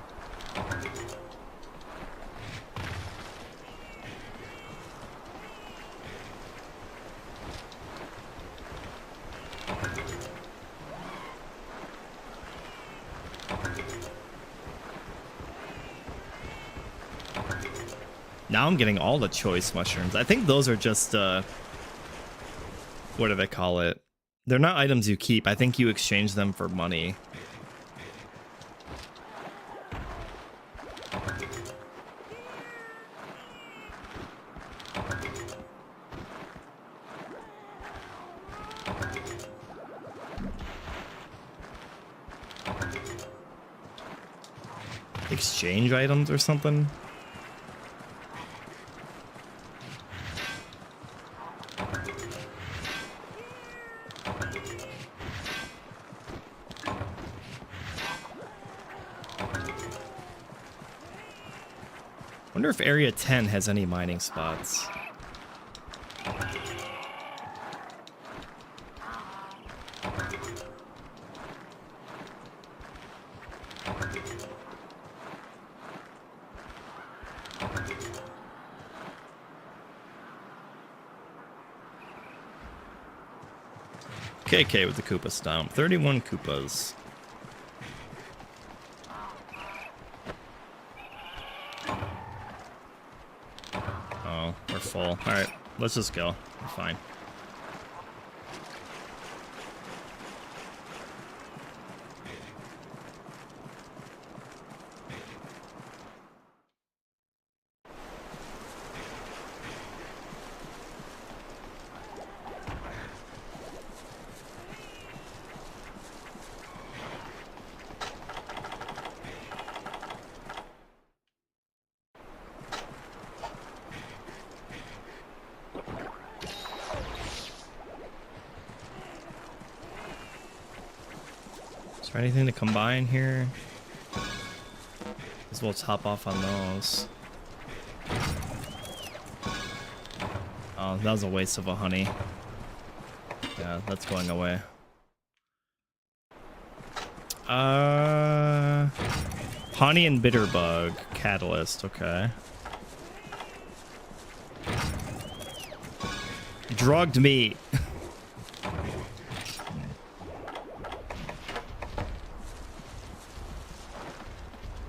Now I'm getting all the choice mushrooms. I think those are just, what do they call it? They're not items you keep. I think you exchange them for money. Exchange items or something? Wonder if Area 10 has any mining spots. KK with the Koopa Stomp. 31 Koopas. Oh, we're full. Alright, let's just go. We're fine. Is there anything to combine here? As well, top off on those. Oh, that was a waste of a honey. Yeah, that's going away. Honey and bitterbug catalyst. Okay. Drugged meat.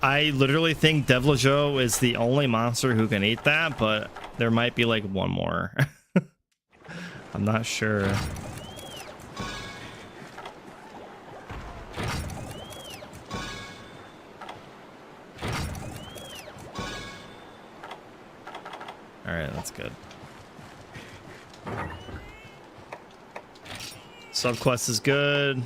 I literally think Devlajo is the only monster who can eat that, but there might be like one more. I'm not sure. All right, that's good. Subquest is good.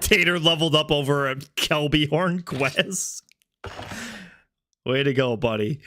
Tater leveled up over a Kelby Horn quest. Way to go, buddy.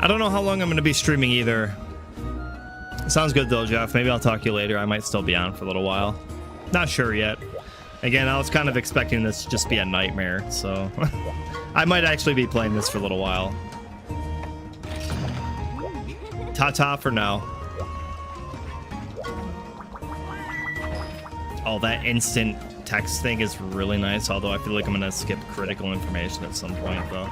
I don't know how long I'm going to be streaming either. Sounds good though, Jeff. Maybe I'll talk to you later. I might still be on for a little while. Not sure yet. Again, I was kind of expecting this to just be a nightmare, so I might actually be playing this for a little while. Ta-ta for now. Oh, that instant text thing is really nice, although I feel like I'm going to skip critical information at some point, though.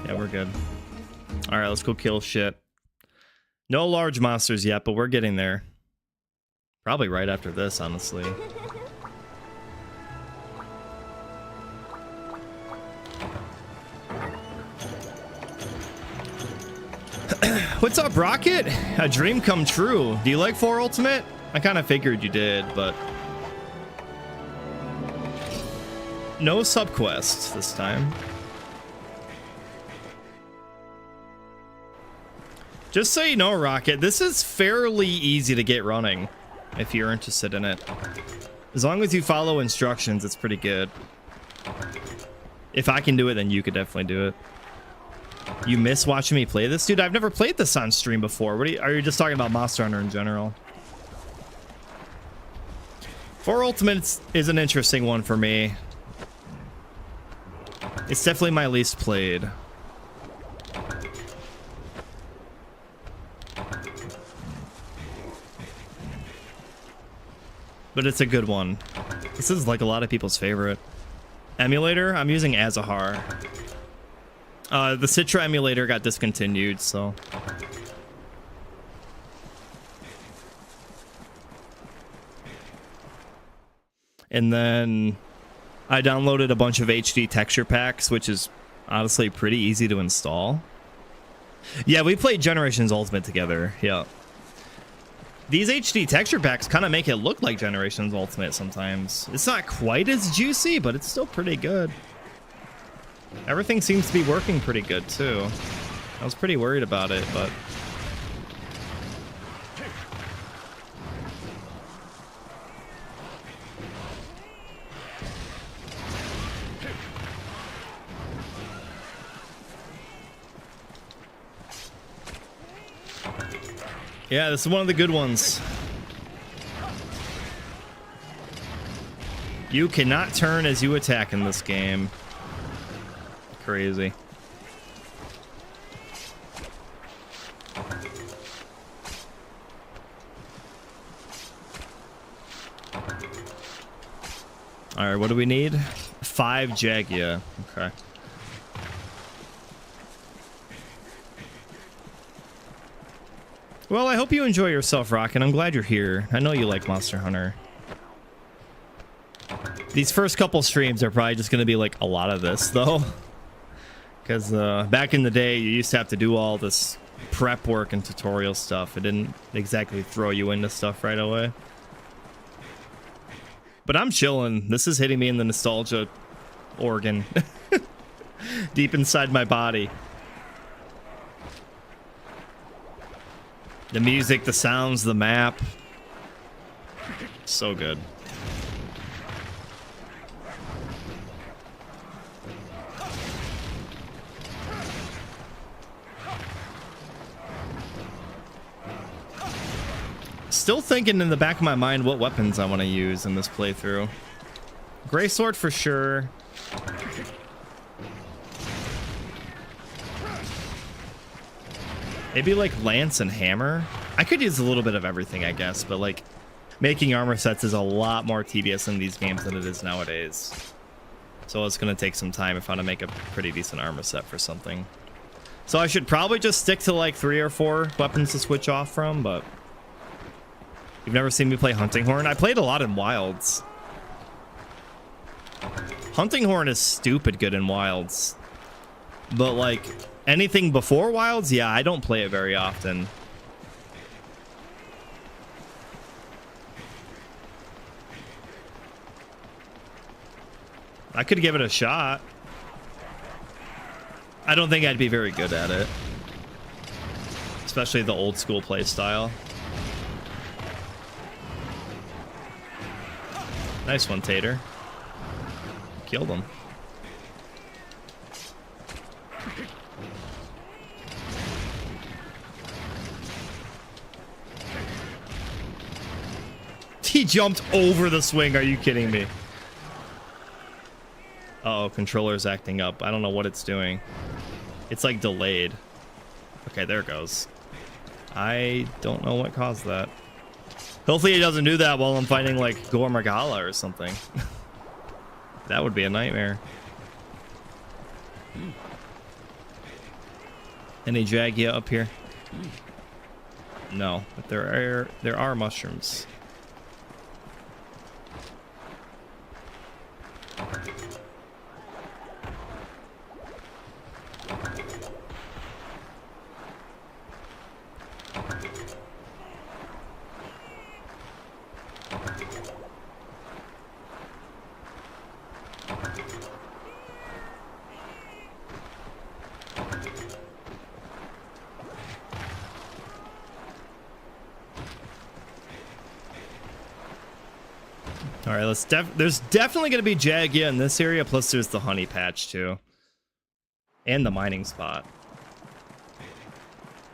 Yeah, we're good. All right, let's go kill shit. No large monsters yet, but we're getting there. Probably right after this, honestly. What's up, Rocket? A dream come true. Do you like 4 Ultimate? I kind of figured you did, but... no subquests this time. Just so you know, Rocket, this is fairly easy to get running if you're interested in it. As long as you follow instructions, it's pretty good. If I can do it, then you could definitely do it. You miss watching me play this? Dude, I've never played this on stream before. What are you just talking about Monster Hunter in general? 4 Ultimates is an interesting one for me. It's definitely my least played. But it's a good one. This is like a lot of people's favorite. Emulator? I'm using Azahar. The Citra emulator got discontinued, so... and then I downloaded a bunch of HD texture packs, which is honestly pretty easy to install. Yeah, we played Generations Ultimate together, yeah. These HD texture packs kind of make it look like Generations Ultimate sometimes. It's not quite as juicy, but it's still pretty good. Everything seems to be working pretty good, too. I was pretty worried about it, but... Yeah, this is one of the good ones. You cannot turn as you attack in this game. Crazy. All right, what do we need? 5 Jagia. Okay. Well, I hope you enjoy yourself, Rock, and I'm glad you're here. I know you like Monster Hunter. These first couple streams are probably just going to be like a lot of this, though. Because back in the day, you used to have to do all this prep work and tutorial stuff. It didn't exactly throw you into stuff right away. But I'm chilling. This is hitting me in the nostalgia organ. Deep inside my body. The music, the sounds, the map. So good. Still thinking in the back of my mind what weapons I want to use in this playthrough. Gray sword for sure. Maybe like lance and hammer. I could use a little bit of everything, I guess, but like making armor sets is a lot more tedious in these games than it is nowadays. So it's going to take some time if I want to make a pretty decent armor set for something. So I should probably just stick to like 3 or 4 weapons to switch off from, but you've never seen me play Hunting Horn? I played a lot in Wilds. Hunting Horn is stupid good in Wilds. But like anything before Wilds, yeah, I don't play it very often. I could give it a shot. I don't think I'd be very good at it. Especially the old school play style. Nice one, Tater. Killed him. He jumped over the swing. Are you kidding me? Uh-oh, controller's acting up. I don't know what it's doing. It's like delayed. Okay, there it goes. I don't know what caused that. Hopefully it doesn't do that while I'm fighting like Gormagala or something. That would be a nightmare. Any Jagia up here? No, but there are mushrooms. All right, there's definitely going to be Jagia in this area, plus there's the honey patch too. And the mining spot.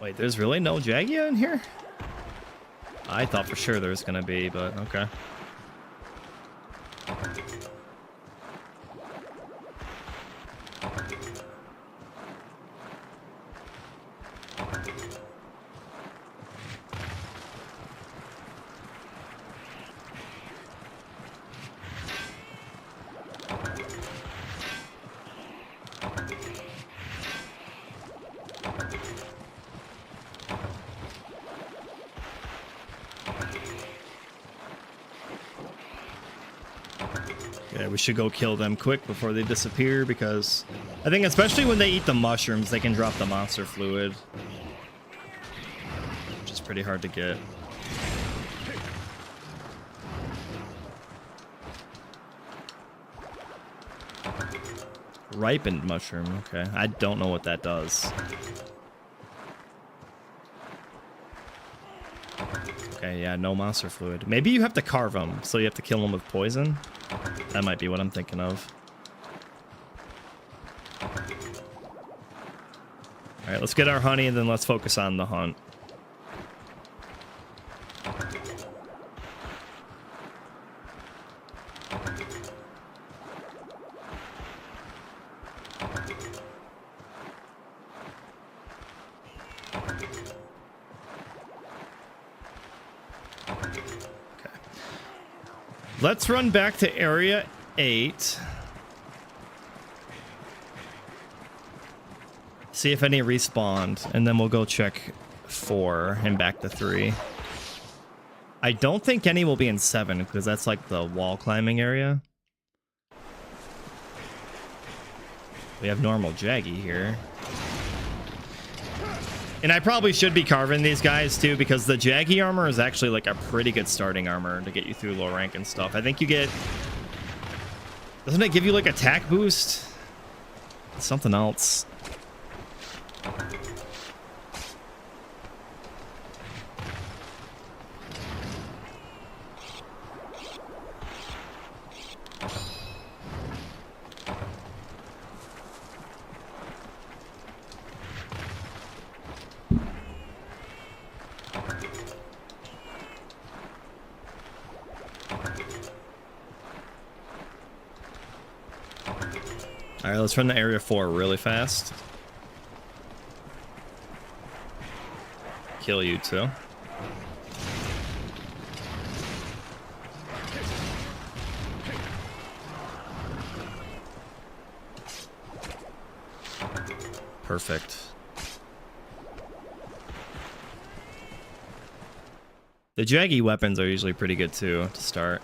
Wait, there's really no Jagia in here? I thought for sure there was going to be, but okay. Yeah, we should go kill them quick before they disappear, because I think especially when they eat the mushrooms, they can drop the monster fluid, which is pretty hard to get. Ripened mushroom, okay. I don't know what that does. Okay, yeah, no monster fluid. Maybe you have to carve them, so you have to kill them with poison? That might be what I'm thinking of. Alright, let's get our honey and then let's focus on the hunt. Let's run back to area 8. See if any respawned, and then we'll go check 4 and back to 3. I don't think any will be in 7 because that's like the wall climbing area. We have normal Jaggy here. And I probably should be carving these guys too, because the Jaggy armor is actually like a pretty good starting armor to get you through low rank and stuff. I think you get... Doesn't it give you like attack boost? Something else. All right, let's run to area 4 really fast. Kill you too. Perfect. The Jaggy weapons are usually pretty good too to start.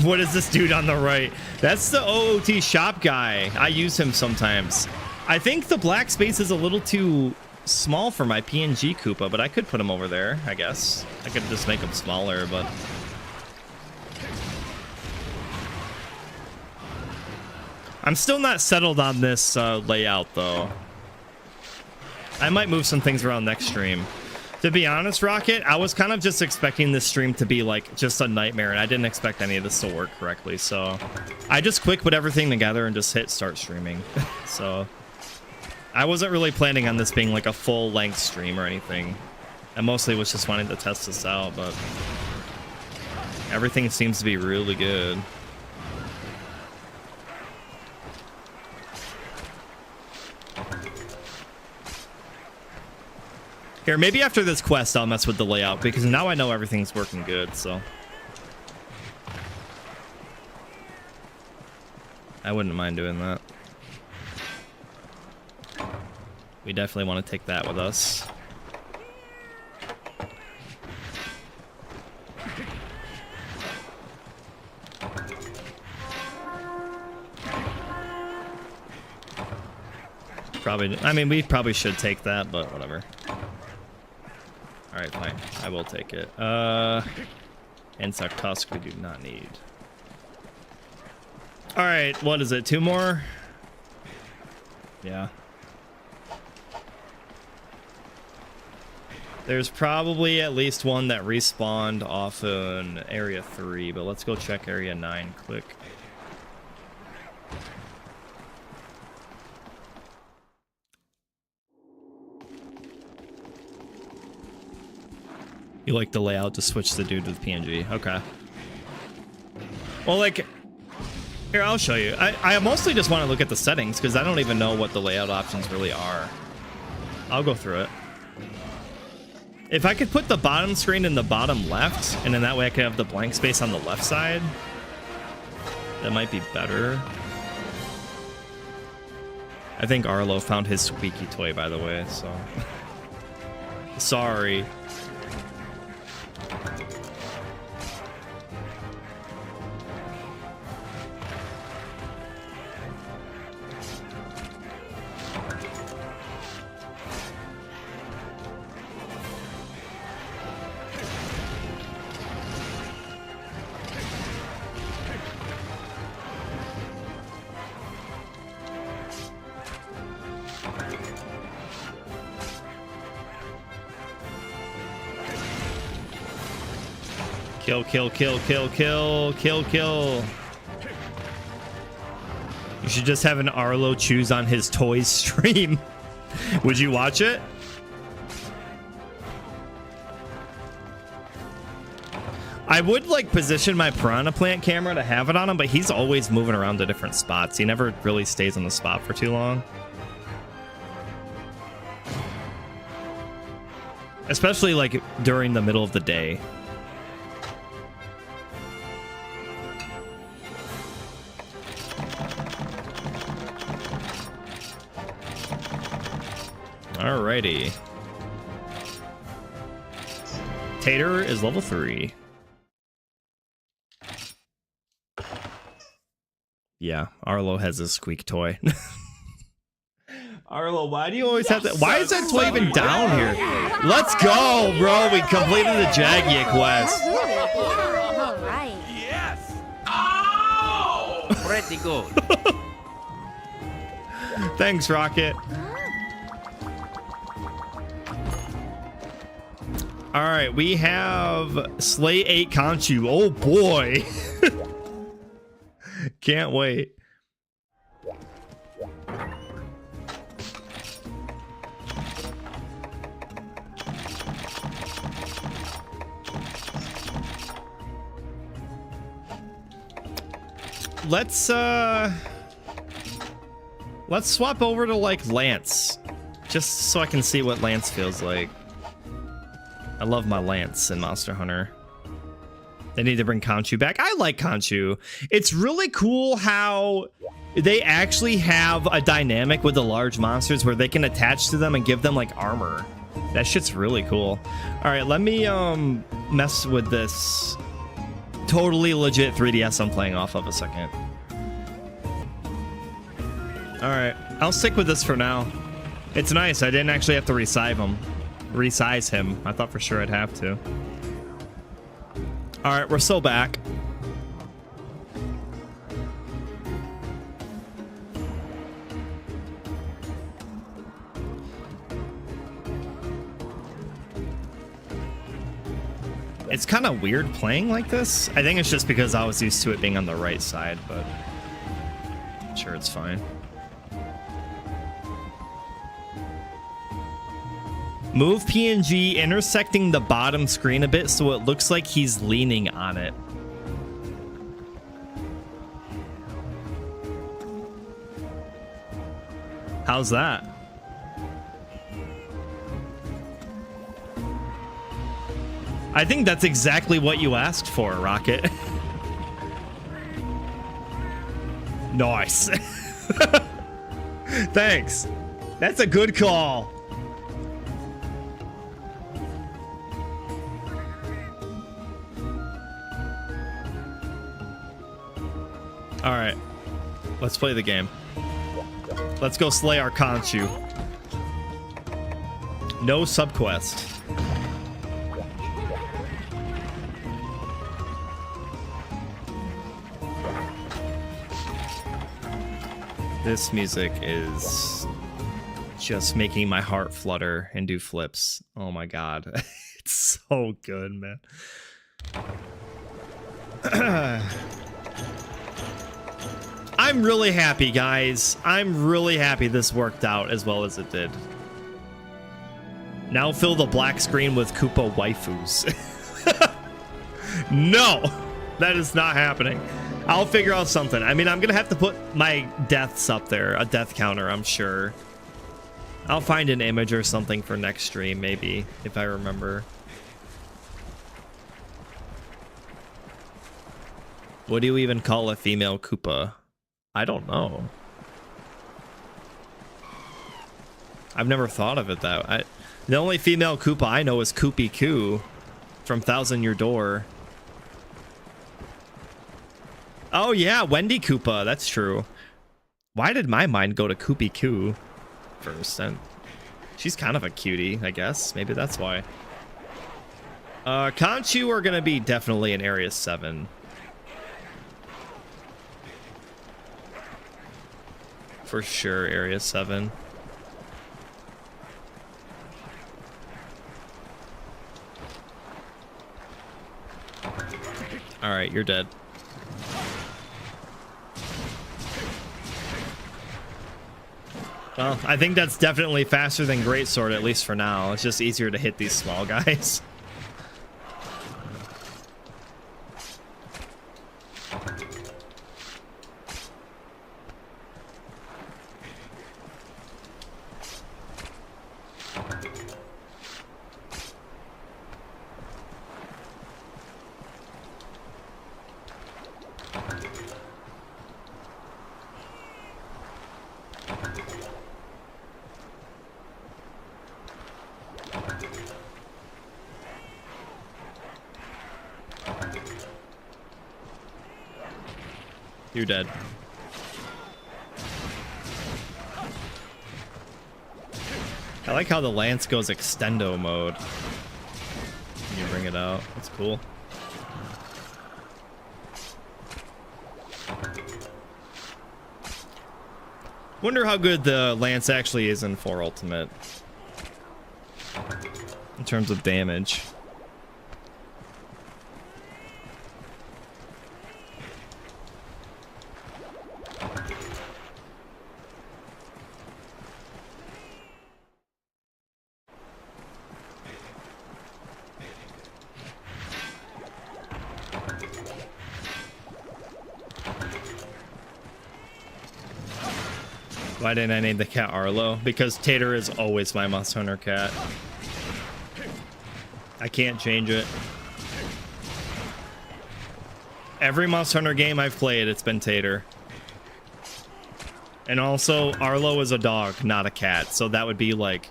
What is this dude on the right? That's the OOT shop guy. I use him sometimes. I think the black space is a little too small for my PNG Koopa, but I could put him over there, I guess. I could just make him smaller, but... I'm still not settled on this layout, though. I might move some things around next stream. To be honest, Rocket, I was kind of just expecting this stream to be like just a nightmare, and I didn't expect any of this to work correctly, so I just quick put everything together and just hit start streaming. So I wasn't really planning on this being like a full-length stream or anything. I mostly was just wanting to test this out, but everything seems to be really good. Here, maybe after this quest, I'll mess with the layout, because now I know everything's working good, so. I wouldn't mind doing that. We definitely want to take that with us. Probably, I mean, we probably should take that, but whatever. Alright, fine. I will take it. Insect Tusk we do not need. Alright, what is it? 2 more? Yeah. There's probably at least one that respawned off in area 3, but let's go check area 9 quick. You like the layout to switch the dude with PNG. Okay. Well, like, here, I'll show you. I mostly just want to look at the settings because I don't even know what the layout options really are. I'll go through it. If I could put the bottom screen in the bottom left, and then that way I could have the blank space on the left side, that might be better. I think Arlo found his squeaky toy, by the way, so... Sorry. Kill, kill, kill, kill, kill, kill, kill. You should just have an Arlo choose on his toys stream. Would you watch it? I would like position my Piranha Plant camera to have it on him, but he's always moving around to different spots. He never really stays on the spot for too long. especially like during the middle of the day. Alrighty. Tater is level 3. Yeah, Arlo has a squeak toy. Arlo, why do you always have that? Why is that toy even down here? Let's go, bro. We completed the Jagia quest. All right. Yes! Oh! Pretty good. Thanks, Rocket. All right, we have Slay 8 Conchu. Oh boy. Can't wait. Let's swap over to like Lance, just so I can see what Lance feels like. I love my Lance in Monster Hunter. They need to bring Conchu back. I like Conchu. It's really cool how they actually have a dynamic with the large monsters where they can attach to them and give them like armor. That shit's really cool. All right, let me mess with this totally legit 3DS I'm playing off of a second. All right, I'll stick with this for now. It's nice. I didn't actually have to resize him. I thought for sure I'd have to. All right, we're still back. It's kind of weird playing like this. I think it's just because I was used to it being on the right side, but I'm sure it's fine. Move PNG intersecting the bottom screen a bit so it looks like he's leaning on it. How's that? I think that's exactly what you asked for, Rocket. Nice. Thanks. That's a good call. All right, let's play the game. Let's go slay our Conchu. No subquest. This music is just making my heart flutter and do flips. Oh my god. It's so good, man. I'm really happy, guys. I'm really happy this worked out as well as it did. Now fill the black screen with Koopa waifus. No, that is not happening. I'll figure out something. I mean, I'm gonna have to put my deaths up there, a death counter, I'm sure. I'll find an image or something for next stream, maybe, if I remember. What do you even call a female Koopa? I don't know. I've never thought of it that way. The only female Koopa I know is Koopy Koo from Thousand Year Door. Oh yeah, Wendy Koopa, that's true. Why did my mind go to Koopy Koo first? And she's kind of a cutie, I guess. Maybe that's why. Conchu are gonna be definitely in Area 7. For sure, Area 7. Alright, you're dead. Well, I think that's definitely faster than Greatsword, at least for now. It's just easier to hit these small guys. You're dead. I like how the lance goes extendo mode. You bring it out. That's cool. Wonder how good the lance actually is in 4 Ultimate. In terms of damage. Why didn't I name the cat Arlo? Because Tater is always my Monster Hunter cat. I can't change it. Every Monster Hunter game I've played, it's been Tater. And also, Arlo is a dog, not a cat. So that would be like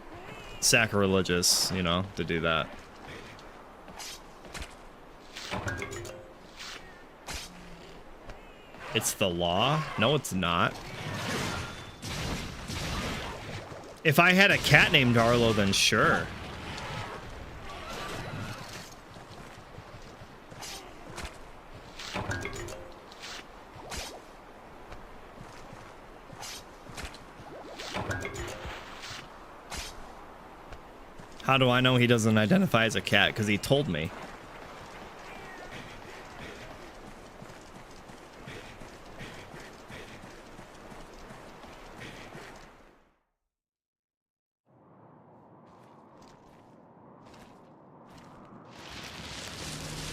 sacrilegious, you know, to do that. It's the law? No, it's not. If I had a cat named Arlo, then sure. How do I know he doesn't identify as a cat? Because he told me.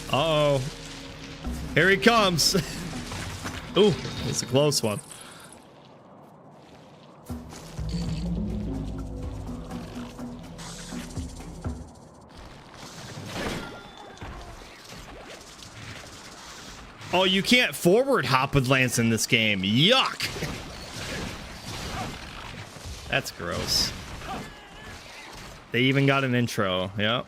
Uh-oh. Here he comes. Ooh, it's a close one. Oh, you can't forward hop with Lance in this game. Yuck. That's gross. They even got an intro. Yep.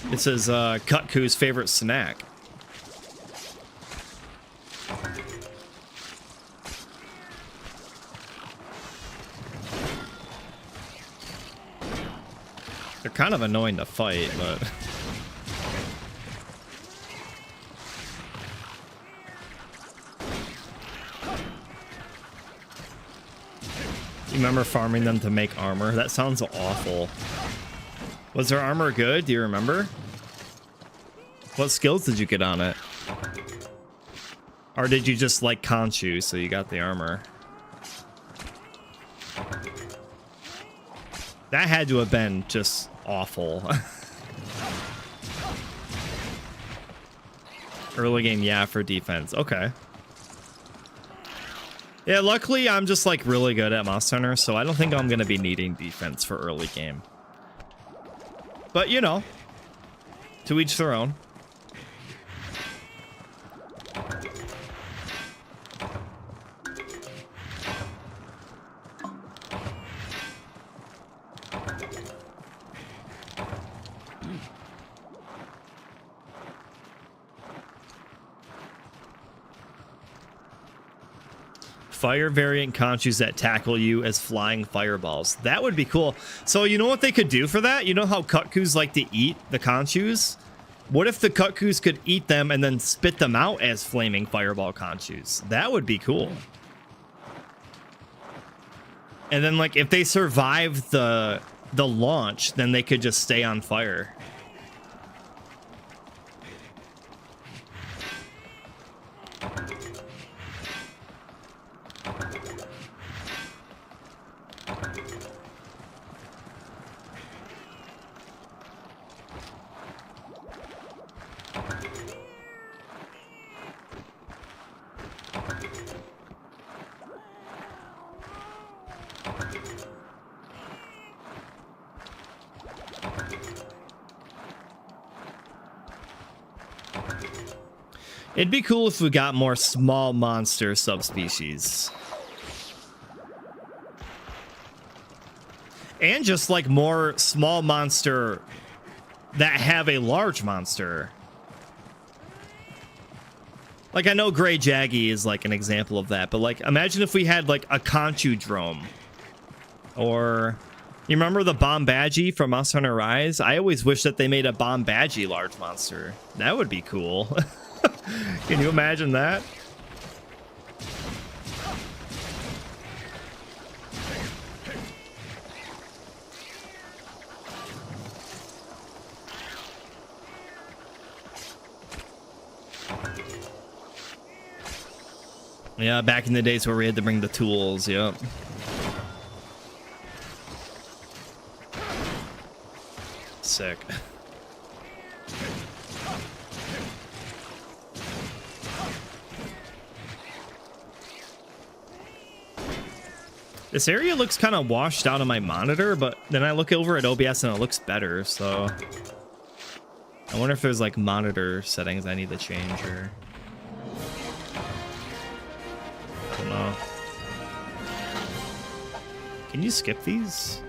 This is Kutku's favorite snack. They're kind of annoying to fight, but... You remember farming them to make armor? That sounds awful. Was their armor good? Do you remember? What skills did you get on it? Or did you just like Conchu, so you got the armor? That had to have been just awful. Early game, yeah, for defense. Okay. Yeah, luckily I'm just like really good at Monster Hunter, so I don't think I'm gonna be needing defense for early game. But you know, to each their own. Fire variant Conchus that tackle you as flying fireballs. That would be cool. So you know what they could do for that? You know how Kutkus like to eat the Conchus? What if the Kutkus could eat them and then spit them out as flaming fireball Conchus? That would be cool. And then like if they survive the launch, then they could just stay on fire. It'd be cool if we got more small monster subspecies. And just like more small monster that have a large monster. Like, I know Grey Jaggy is like an example of that, but like, imagine if we had like a Conchudrome. Or, you remember the Bombadgy from Monster Hunter Rise? I always wish that they made a Bombadgy large monster. That would be cool. Can you imagine that? Yeah, back in the days where we had to bring the tools, yep. Sick. This area looks kind of washed out on my monitor, but then I look over at OBS and it looks better, so... I wonder if there's like monitor settings I need to change or... I don't know. Can you skip these?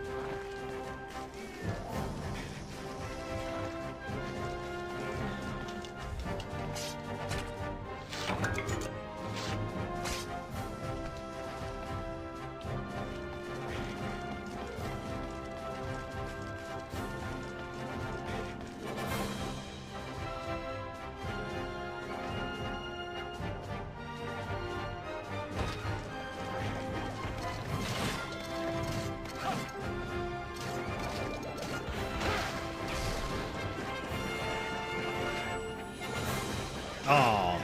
Oh.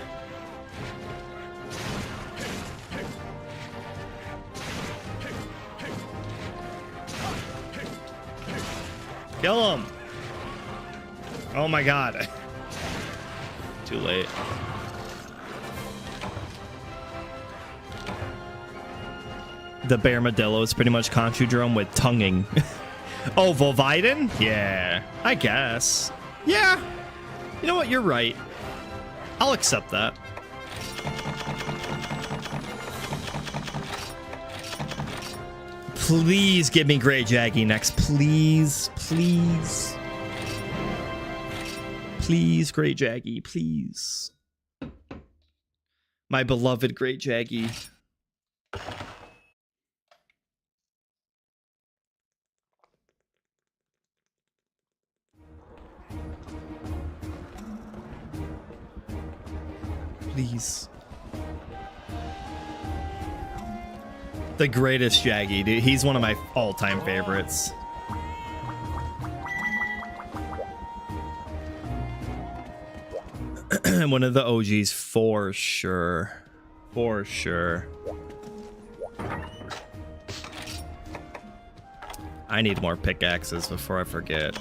Kill him. Oh my god. Too late. The Bearmadillo is pretty much Conchudrome with tonguing. Oh, Volvidin? Yeah, I guess. Yeah. You know what? You're right. I'll accept that. Please give me Grey Jaggy next. Please. Please. Please, Grey Jaggy. Please. My beloved Grey Jaggy. Please. The greatest Jaggy, dude. He's one of my all-time favorites. One of the OGs for sure. For sure. I need more pickaxes before I forget.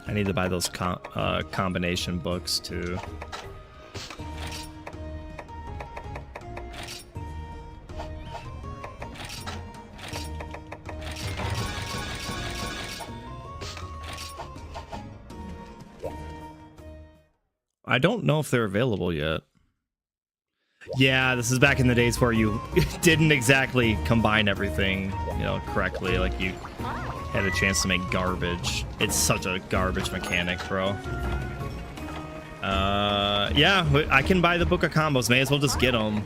I need to buy those combination books too. I don't know if they're available yet. Yeah, this is back in the days where you didn't exactly combine everything, you know, correctly. Like you had a chance to make garbage. It's such a garbage mechanic, bro. Yeah, I can buy the book of combos. May as well just get them.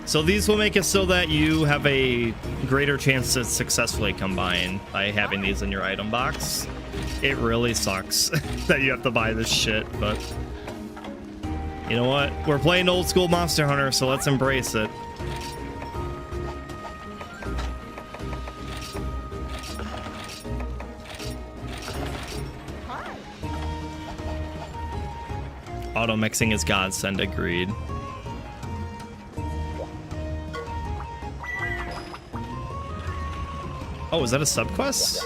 So these will make it so that you have a greater chance to successfully combine by having these in your item box. It really sucks that you have to buy this shit, but you know what? We're playing old school Monster Hunter, so let's embrace it. Auto mixing is godsend, agreed. Oh, is that a subquest?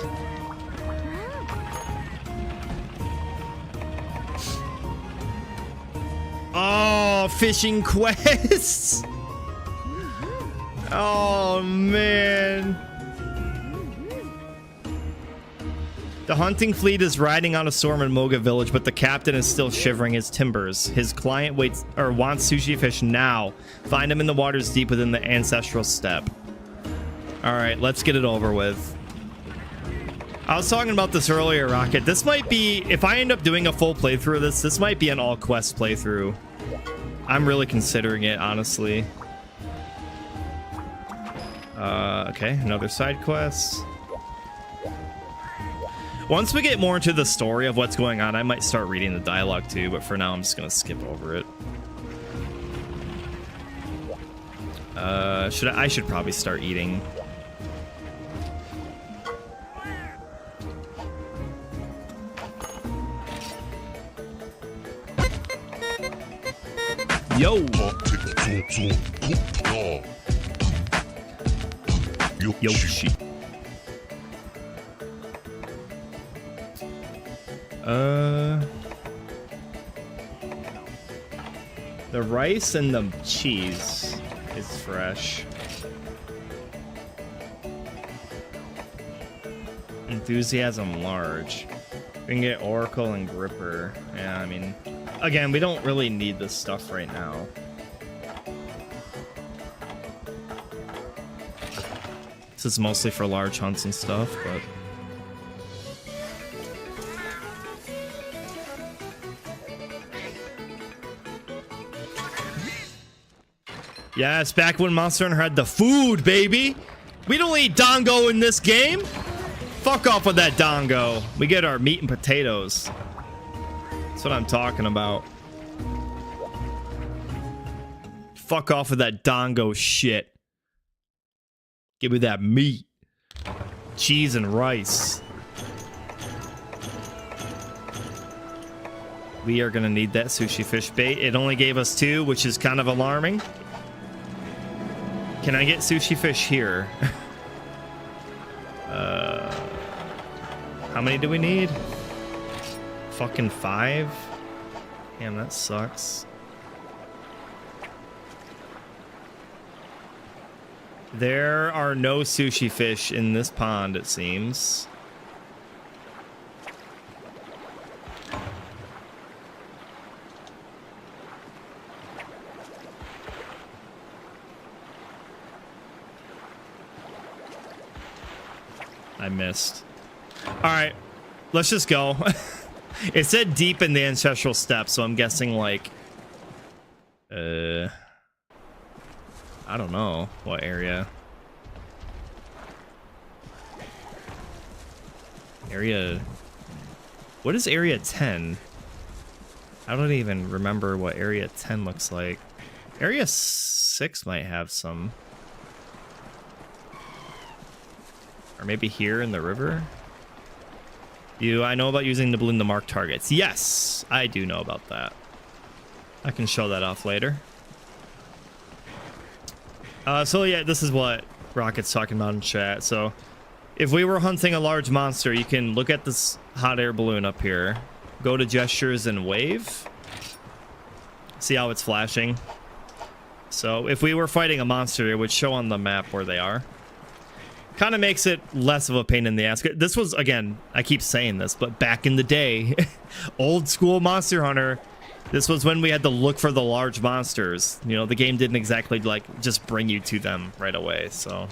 Oh, Oh, fishing quests. Oh, man. The hunting fleet is riding on a storm in Moga Village, but the captain is still shivering his timbers. His client wants sushi fish now. Find him in the waters deep within the ancestral steppe. All right, let's get it over with. I was talking about this earlier, Rocket. This might be, if I end up doing a full playthrough of this might be an all quest playthrough. I'm really considering it, honestly. Okay, another side quest. Once we get more into the story of what's going on, I might start reading the dialogue too, but for now I'm just gonna skip over it. I should probably start eating. Yo! Yoshi. The rice and the cheese is fresh. Enthusiasm large. We can get Oracle and Gripper. Yeah, I mean, again, we don't really need this stuff right now. This is mostly for large hunts and stuff, but... Yes, back when Monster Hunter had the food, baby. We don't eat dongo in this game. Fuck off with that dongo. We get our meat and potatoes. That's what I'm talking about. Fuck off with that dongo shit. Give me that meat. Cheese and rice. We are gonna need that sushi fish bait. It only gave us 2, which is kind of alarming. Can I get sushi fish here? How many do we need? Fucking 5? Damn, that sucks. There are no sushi fish in this pond, it seems. I missed. All right, let's just go. It said deep in the ancestral steppe, so I'm guessing like, I don't know what area. Area. What is area 10? I don't even remember what area 10 looks like. Area 6 might have some. Or maybe here in the river? I know about using the balloon to mark targets. Yes, I do know about that. I can show that off later. So yeah, this is what Rocket's talking about in chat. So if we were hunting a large monster, you can look at this hot air balloon up here. Go to gestures and wave. See how it's flashing? So if we were fighting a monster, it would show on the map where they are. Kind of makes it less of a pain in the ass. This was, again, I keep saying this, but back in the day, old school Monster Hunter, this was when we had to look for the large monsters. You know, the game didn't exactly, like, just bring you to them right away, so...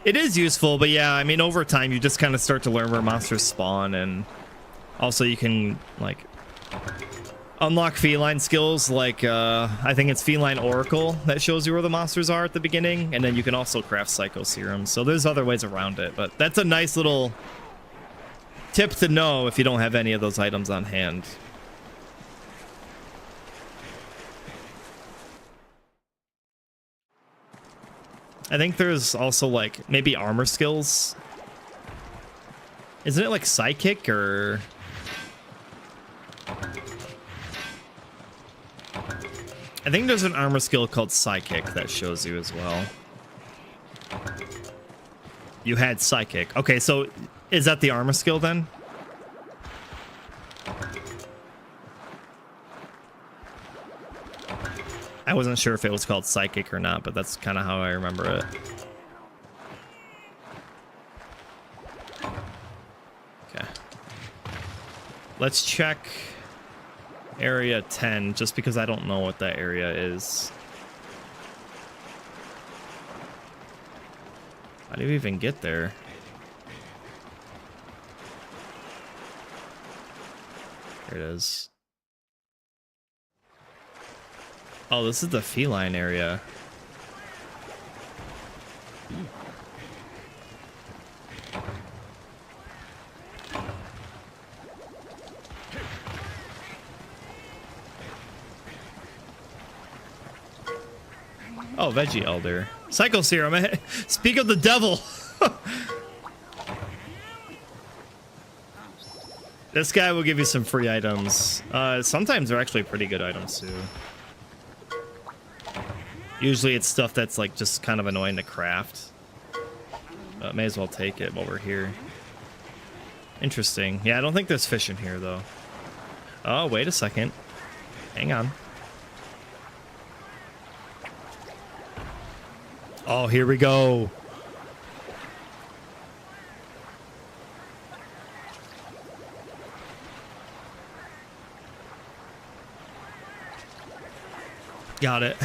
It is useful, but yeah, I mean, over time, you just kind of start to learn where monsters spawn, and also you can, like... unlock feline skills like I think it's Feline Oracle that shows you where the monsters are at the beginning, and then you can also craft Psycho Serums. So there's other ways around it, but that's a nice little tip to know if you don't have any of those items on hand. I think there's also like maybe armor skills. Isn't it like Psychic or... I think there's an armor skill called Psychic that shows you as well. You had Psychic. Okay, so Is that the armor skill then? I wasn't sure if it was called psychic or not, but that's kind of how I remember it. Okay. Let's check area 10, just because I don't know what that area is. How do you even get there? There it is. Oh, this is the feline area. Oh, veggie elder. Psycho serum. Speak of the devil. This guy will give you some free items. Sometimes they're actually pretty good items too. Usually it's stuff that's like just kind of annoying to craft. May as well take it while we're here. Interesting. Yeah, I don't think there's fish in here though. Oh, wait a second. Hang on. Oh, here we go. Got it.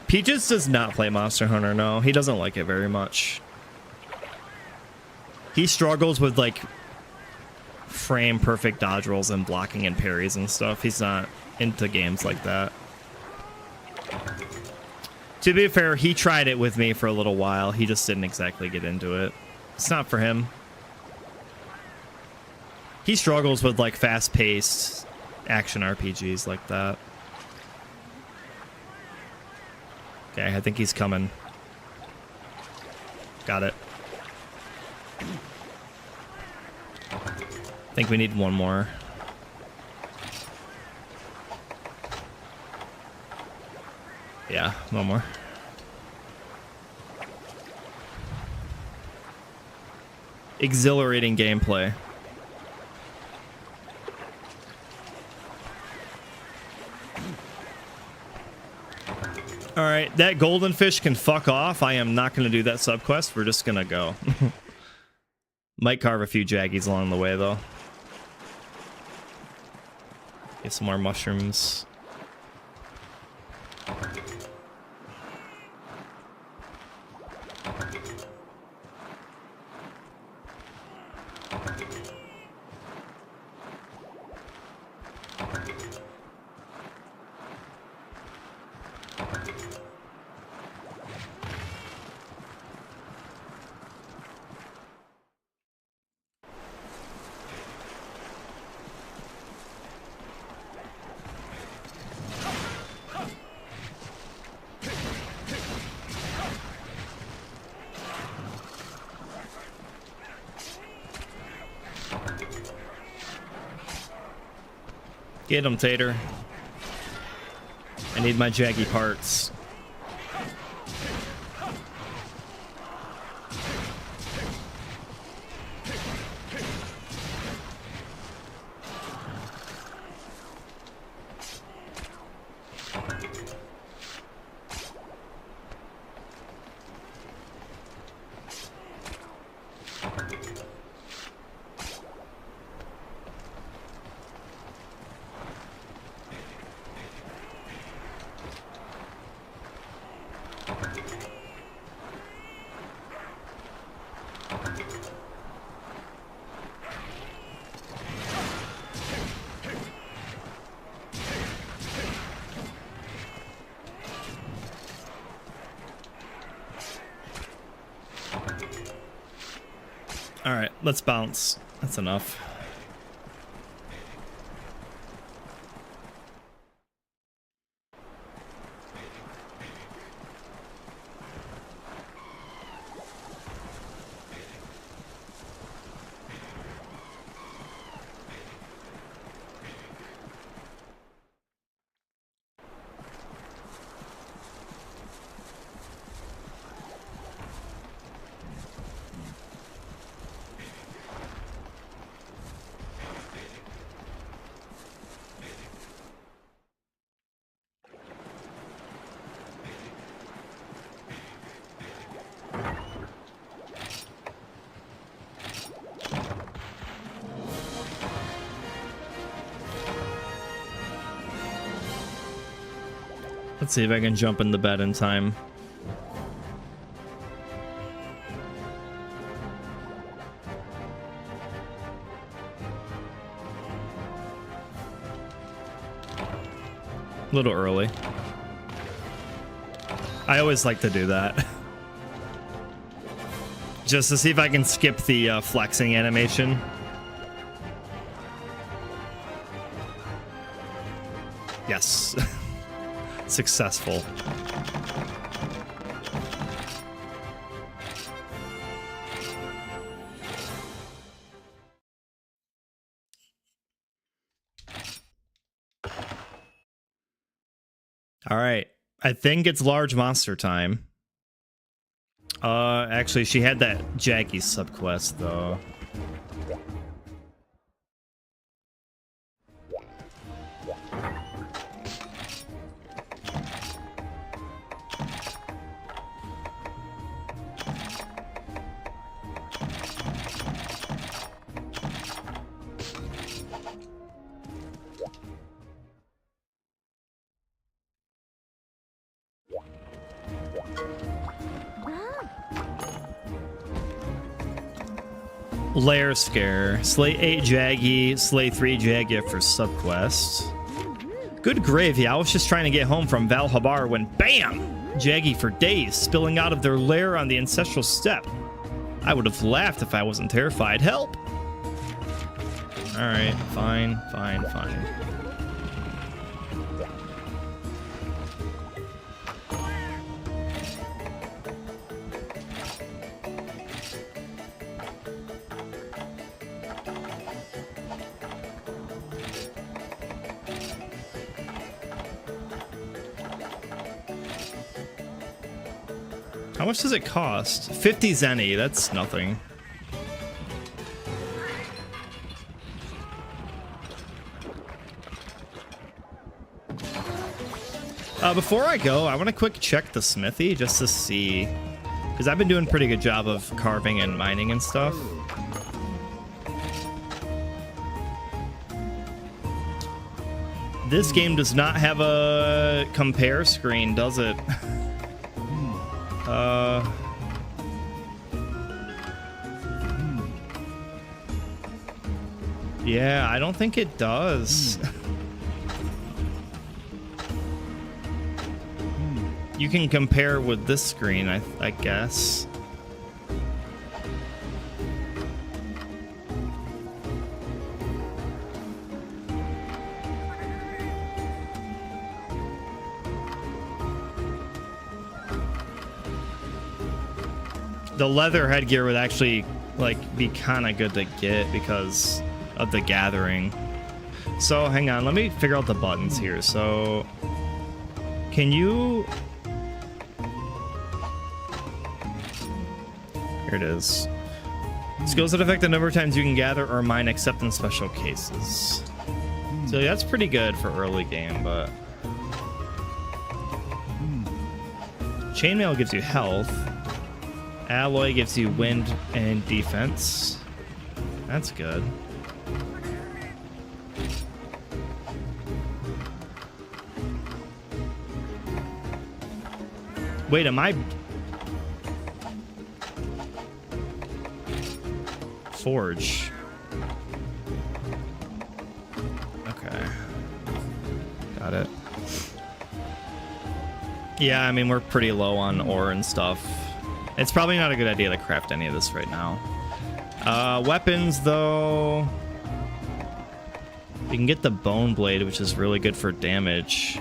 Peaches does not play Monster Hunter, no. He doesn't like it very much. He struggles with, like, frame perfect dodge rolls and blocking and parries and stuff. He's not into games like that. To be fair, he tried it with me for a little while. He just didn't exactly get into it. It's not for him. He struggles with, like, fast-paced action RPGs like that. Okay, I think he's coming. Got it. I think we need one more. Yeah, one more. Exhilarating gameplay. All right, that golden fish can fuck off. I am not going to do that subquest. We're just going to go. Might carve a few jaggies along the way, though. Get some more mushrooms. Get him, Tater. I need my jaggy parts. All right, let's bounce. That's enough. Let's see if I can jump in the bed in time. A little early. I always like to do that. Just to see if I can skip the flexing animation. Yes. Successful. All right. I think it's large monster time. Actually, she had that Jackie subquest, though. Lair Scare. Slay 8 Jaggy, slay 3 Jaggy for subquest. Good gravy. I was just trying to get home from Valhabar when BAM! Jaggy for days, spilling out of their lair on the ancestral steppe. I would have laughed if I wasn't terrified. Help! Alright, fine. How much does it cost? 50 zenny, that's nothing. Before I go, I want to quick check the smithy just to see, because I've been doing a pretty good job of carving and mining and stuff. This game does not have a compare screen, does it? Yeah, I don't think it does. You can compare with this screen, I guess. The leather headgear would actually be kind of good to get because of the gathering. So hang on, let me figure out the buttons here. So can you... Here it is. Skills that affect the number of times you can gather or mine except in special cases. So that's pretty good for early game, but... Chainmail gives you health. Alloy gives you wind and defense. That's good. Wait, am I... Forge. Okay. Got it. Yeah, I mean, we're pretty low on ore and stuff. It's probably not a good idea to craft any of this right now. Weapons, though... We can get the bone blade, which is really good for damage.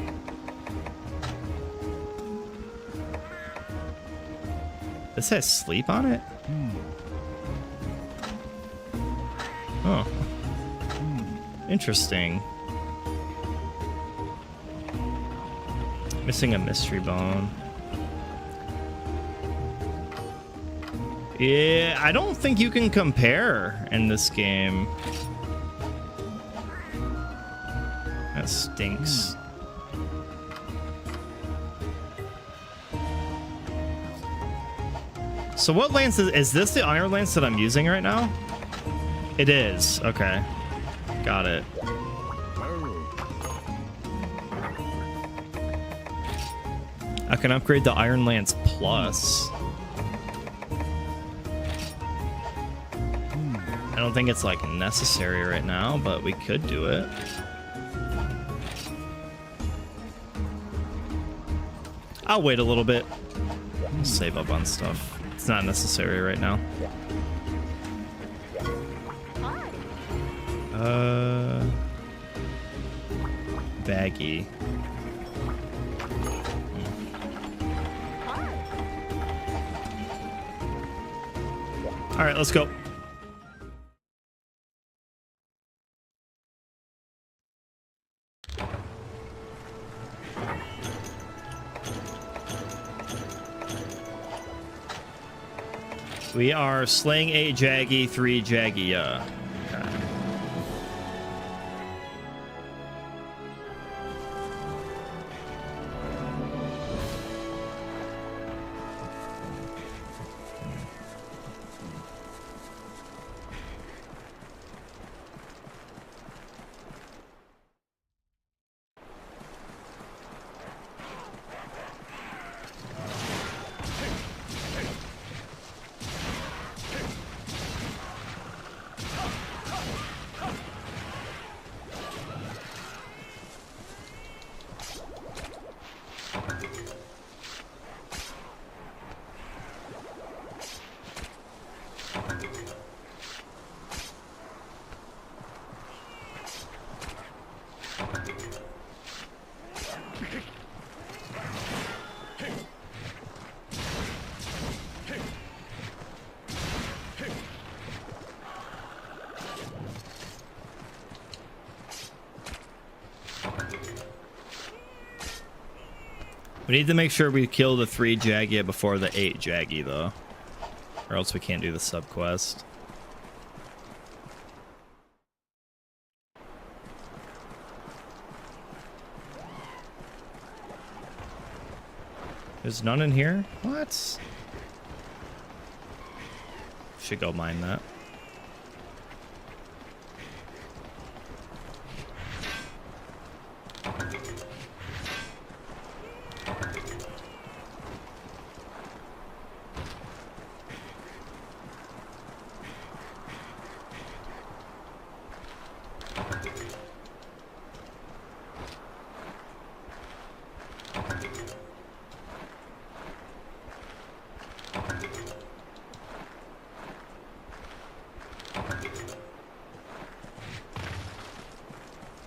This has sleep on it? Oh. Interesting. Missing a mystery bone. Yeah, I don't think you can compare in this game. That stinks. So what lance is this the iron lance that I'm using right now? It is. Okay. Got it. I can upgrade the Iron Lance Plus. I don't think it's like necessary right now, but we could do it. I'll wait a little bit. Save up on stuff. It's not necessary right now. Baggy. All right, let's go. We are slaying 8 Jaggy, 3 Jaggy. Okay. We need to make sure we kill the 3 Jaggy before the 8 Jaggy, though. Or else we can't do the sub-quest. There's none in here? What? Should go mine that.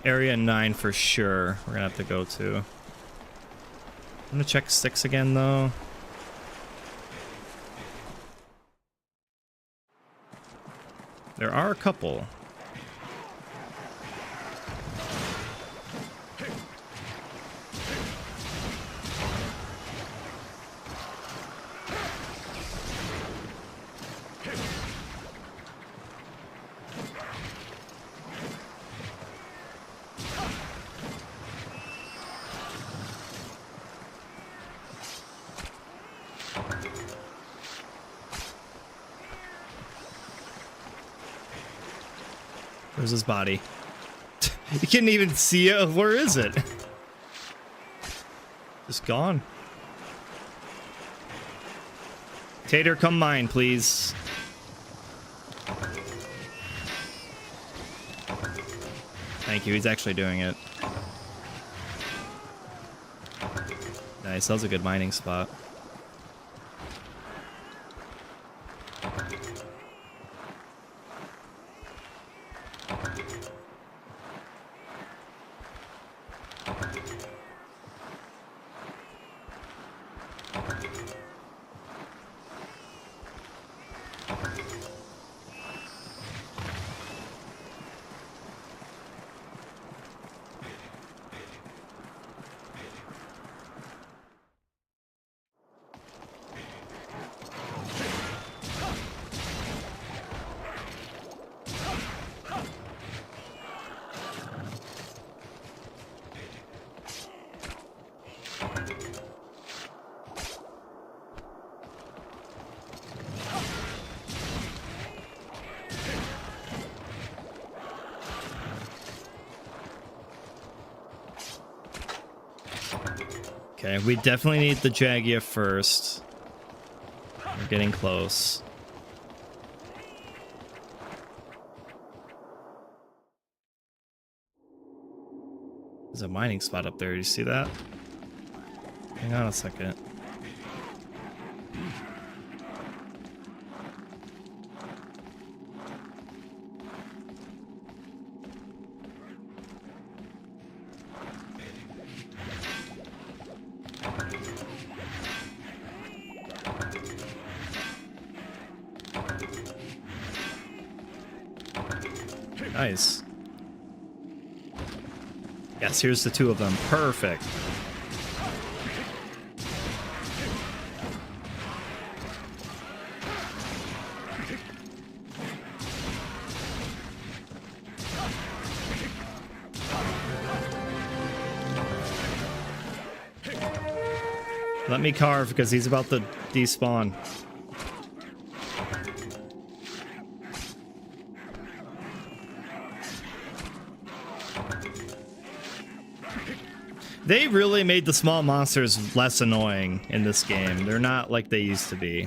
Area 9 for sure. We're gonna have to go to. I'm gonna check 6 again though. There are a couple. Where's his body? You can't even see it. Where is it? Just gone. Tater, come mine, please. Thank you. He's actually doing it. Nice. That was a good mining spot. Okay, we definitely need the Jagia first. We're getting close. There's a mining spot up there. You see that? Hang on a second. Nice. Yes, here's the two of them. Perfect. Let me carve because he's about to despawn. They really made the small monsters less annoying in this game. They're not like they used to be.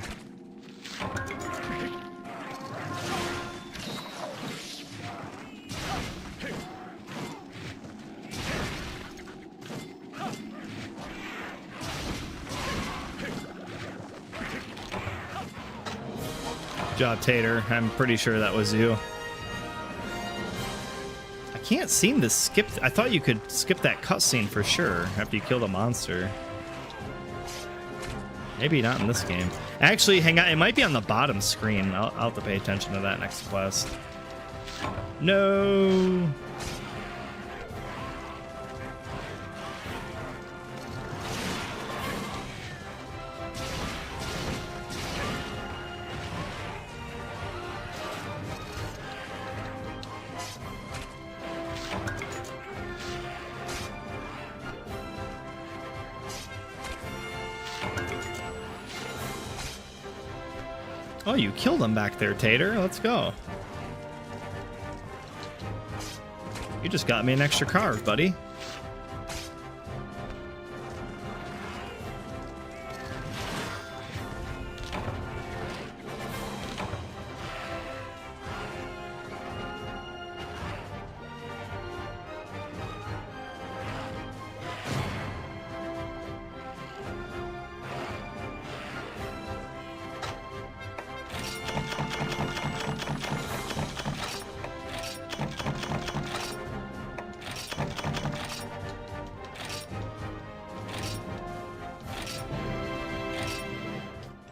Good job, Tater. I'm pretty sure that was you. Can't seem to skip. I thought you could skip that cutscene for sure after you kill the monster. Maybe not in this game. Actually, hang on. It might be on the bottom screen. I'll have to pay attention to that next quest. No. Oh, you killed him back there, Tater. Let's go. You just got me an extra carve, buddy.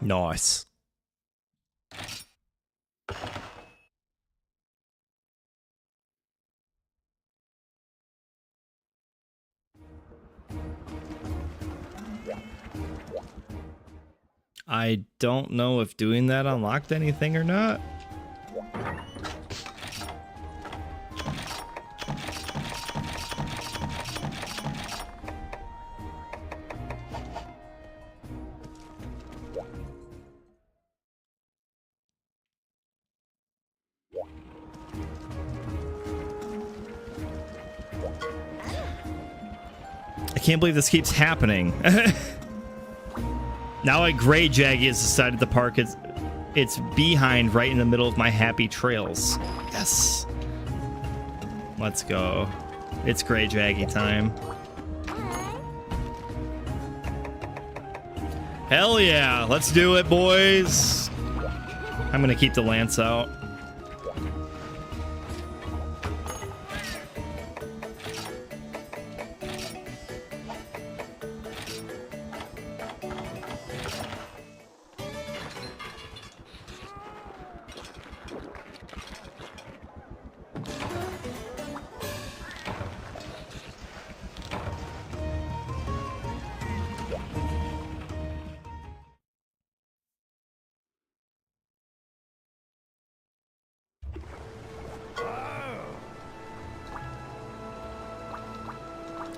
Nice. I don't know if doing that unlocked anything or not. I can't believe this keeps happening. Now a gray Jaggy has decided to park its behind right in the middle of my happy trails. Yes. Let's go. It's gray Jaggy time. Hell yeah. Let's do it, boys. I'm gonna keep the lance out.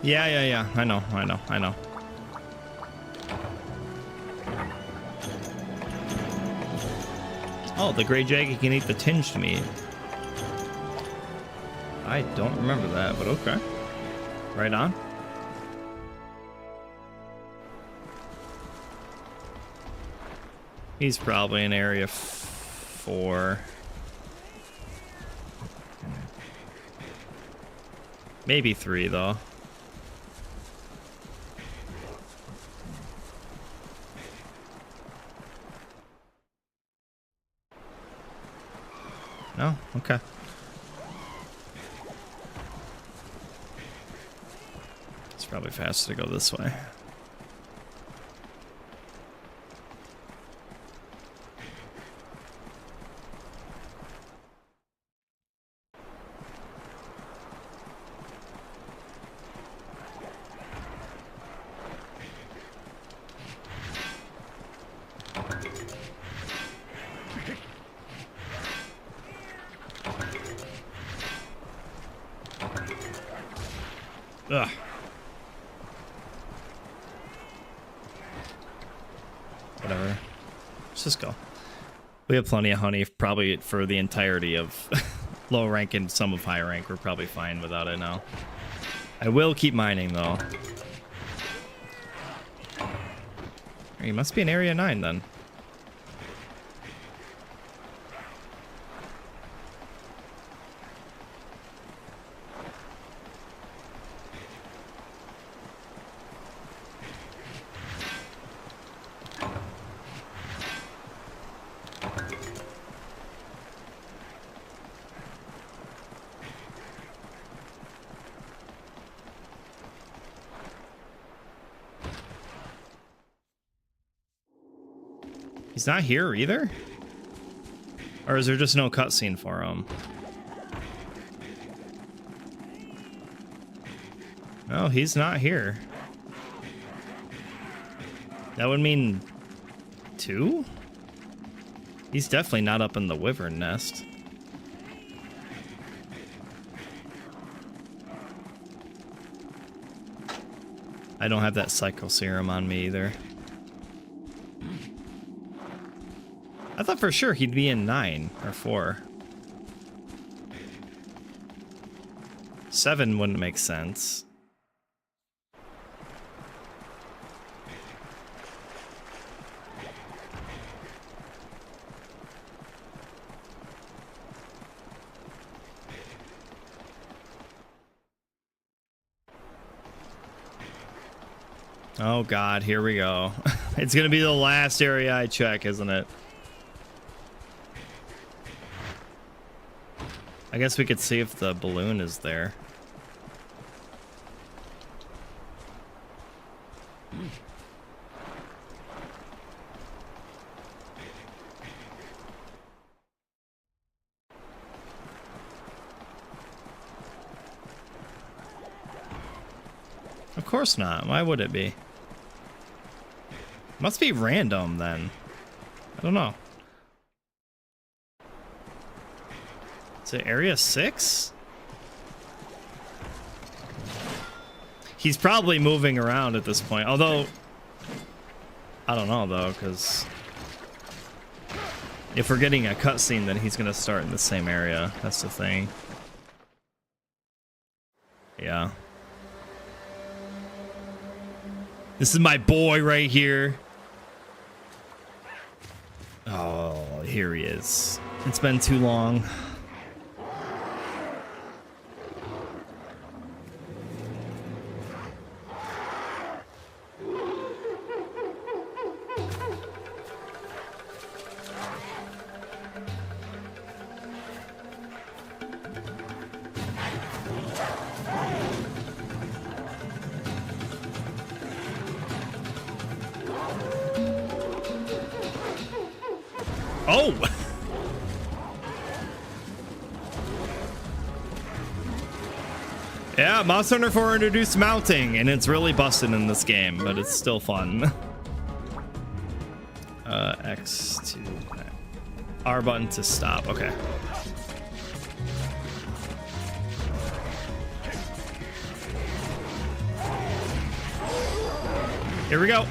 Yeah. I know. Oh, the gray Jaggy can eat the tinged meat. I don't remember that, but okay. Right on. He's probably in area 4. Maybe 3 though. No? Okay. It's probably faster to go this way. Ugh. Whatever. Let's just go. We have plenty of honey, probably for the entirety of low rank and some of high rank. We're probably fine without it now. I will keep mining though. He must be in area 9 then. He's not here either? Or is there just no cutscene for him? No, he's not here. That would mean 2? He's definitely not up in the wyvern nest. I don't have that psycho serum on me either. I thought for sure he'd be in 9 or 4. 7 wouldn't make sense. Oh God, here we go. It's gonna be the last area I check, isn't it? I guess we could see if the balloon is there. Of course not. Why would it be? Must be random then. I don't know. Is it area 6? He's probably moving around at this point. Although, I don't know though, because if we're getting a cutscene, then he's gonna start in the same area. That's the thing. Yeah. This is my boy right here. Oh, here he is. It's been too long. Oh! Yeah, Monster Hunter 4 introduced mounting, and it's really busted in this game, but it's still fun. X to R button to stop. Okay. Here we go.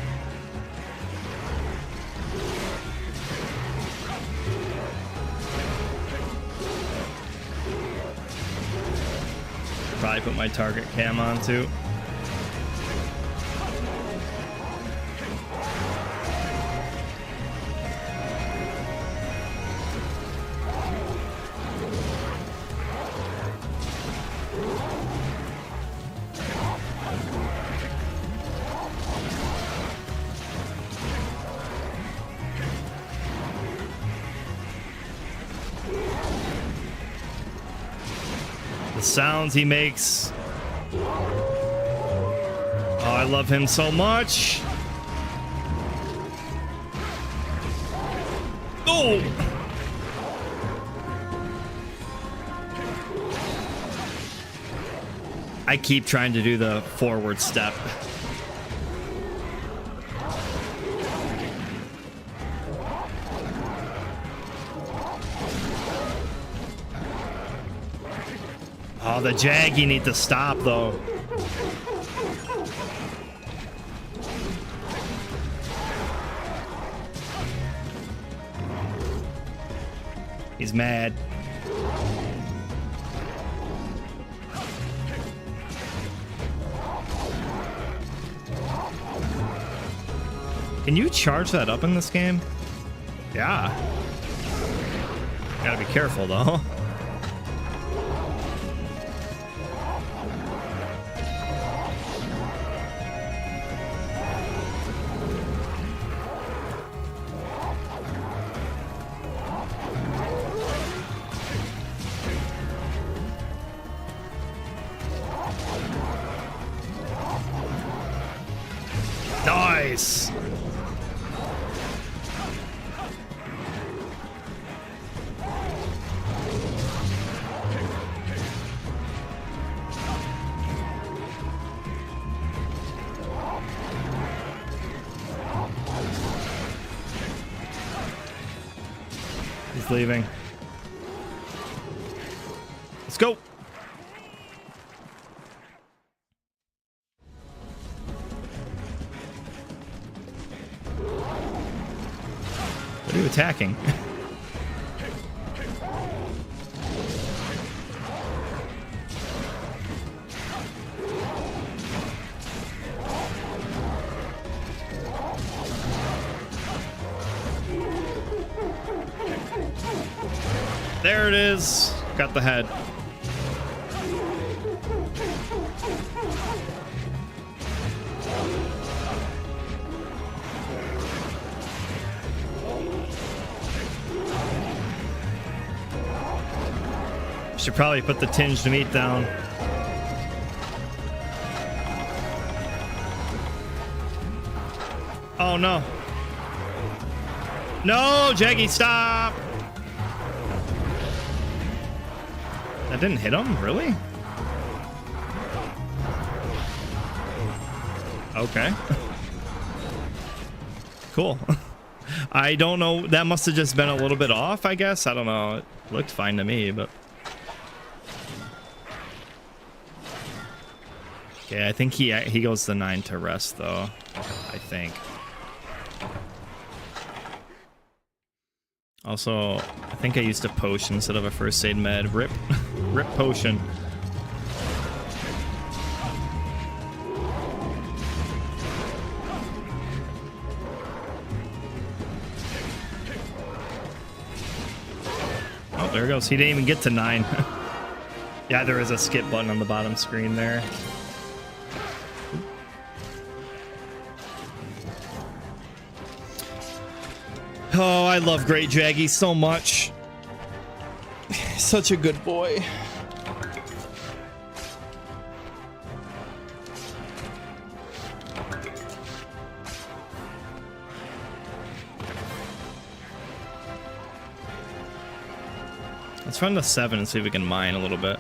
Probably put my target cam on too. The sounds he makes. Oh, I love him so much. Oh! I keep trying to do the forward step. Oh, the jag you need to stop, though. He's mad. Can you charge that up in this game? Yeah. Gotta be careful, though. Nice. He's leaving. Let's go. What are you attacking? There it is. Got the head. Should probably put the tinged meat down. Oh no. No, Jaggy, stop! That didn't hit him, really? Okay. Cool. I don't know. That must have just been a little bit off, I guess. I don't know. It looked fine to me, but... Okay, I think he goes to 9 to rest, though. I think. Also, I think I used a potion instead of a first aid med. Rip. Rip potion. Oh, there it goes. He didn't even get to 9. Yeah, there is a skip button on the bottom screen there. Oh, I love Great Jaggy so much. Such a good boy. Let's run to 7 and see if we can mine a little bit.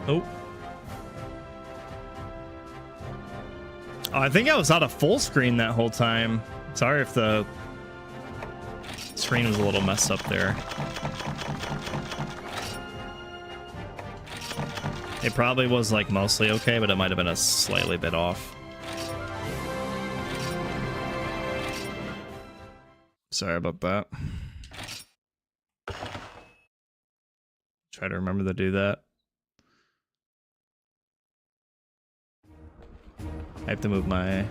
Oh. Oh, I think I was out of full screen that whole time. Sorry if the screen was a little messed up there. It probably was like mostly okay, but it might have been a slightly bit off. Sorry about that. Try to remember to do that. I have to move my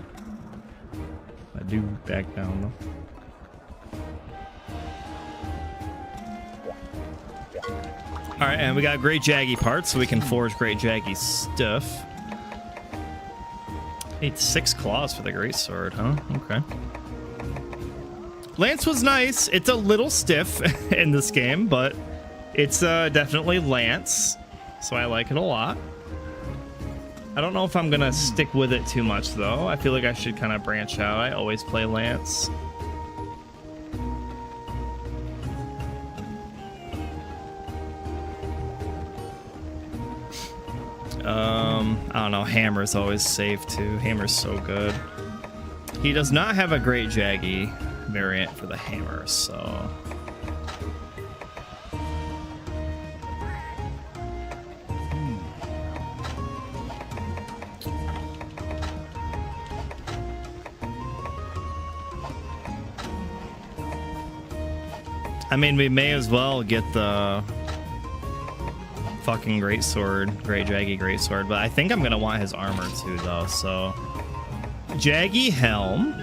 dude back down though. All right, and we got great jaggy parts, so we can forge great jaggy stuff. Need 6 claws for the great sword, huh? Okay. Lance was nice. It's a little stiff in this game, but it's definitely Lance, so I like it a lot. I don't know if I'm gonna stick with it too much though. I feel like I should kind of branch out. I always play Lance. I don't know. Hammer's always safe too. Hammer's so good. He does not have a great jaggy variant for the hammer, so. I mean, we may as well get the fucking greatsword, great jaggy greatsword, but I think I'm gonna want his armor too, though. So, jaggy helm.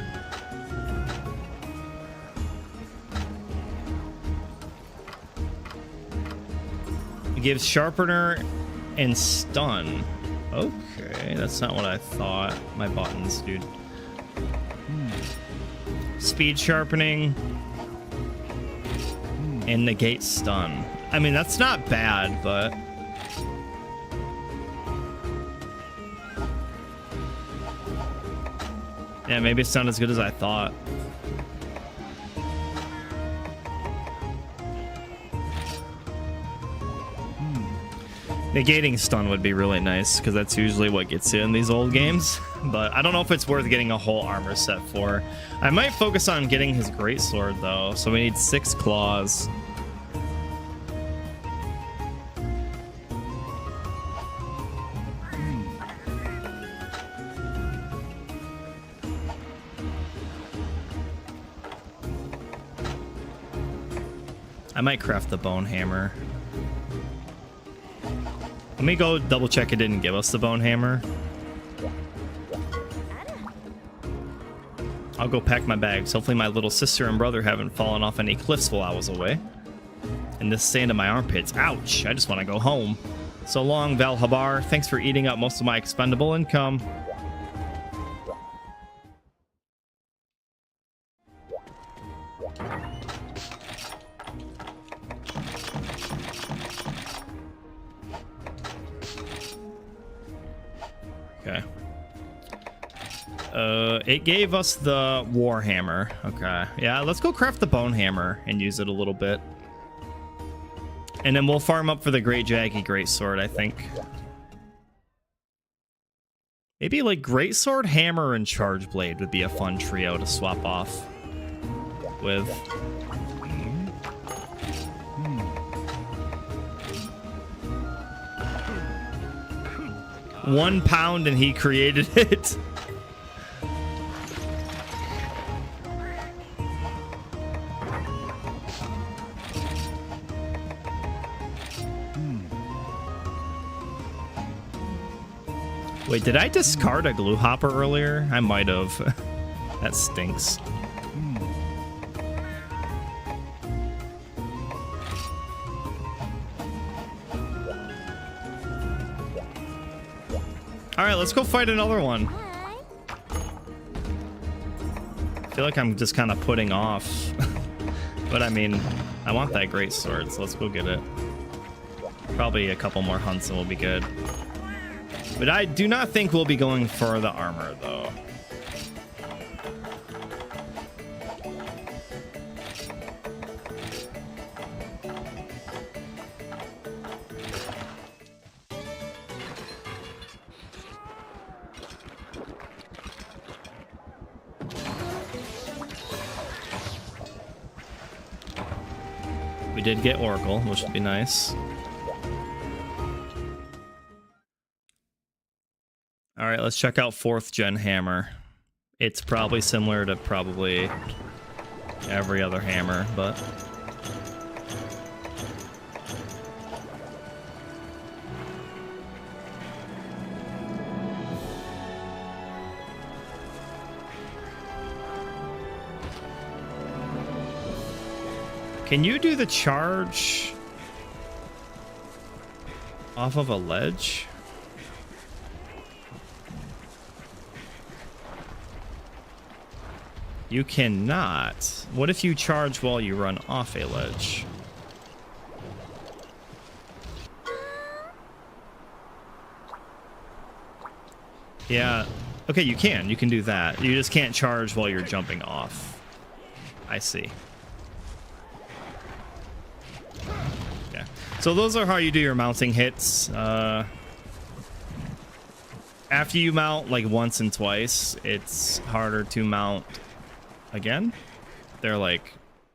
It gives sharpener and stun. Okay, that's not what I thought. My buttons, dude. Speed sharpening. And negate stun. I mean, that's not bad, but yeah, maybe it's not as good as I thought. Negating stun would be really nice, because that's usually what gets you in these old games. But I don't know if it's worth getting a whole armor set for. I might focus on getting his greatsword, though. So we need 6 claws. I might craft the bone hammer. Let me go double check it didn't give us the bone hammer. I'll go pack my bags. Hopefully my little sister and brother haven't fallen off any cliffs while I was away. And this sand in my armpits. Ouch. I just want to go home. So long, Valhabar. Thanks for eating up most of my expendable income. Okay. It gave us the war hammer. Okay. Yeah, let's go craft the bone hammer and use it a little bit. And then we'll farm up for the great jaggy greatsword, I think. Maybe like greatsword, hammer, and charge blade would be a fun trio to swap off with. 1 pound and he created it. Wait, did I discard a glue hopper earlier? I might have. That stinks. All right, let's go fight another one. I feel like I'm just kind of putting off. But I mean, I want that great sword, so let's go get it. Probably a couple more hunts and we'll be good. But I do not think we'll be going for the armor, though. We did get Oracle, which would be nice. All right, let's check out 4th gen hammer. It's probably similar to probably every other hammer, but... Can you do the charge off of a ledge? You cannot. What if you charge while you run off a ledge? Yeah. Okay, you can. You can do that. You just can't charge while you're jumping off. I see. Yeah. So those are how you do your mounting hits. After you mount like once and twice, it's harder to mount again. Their like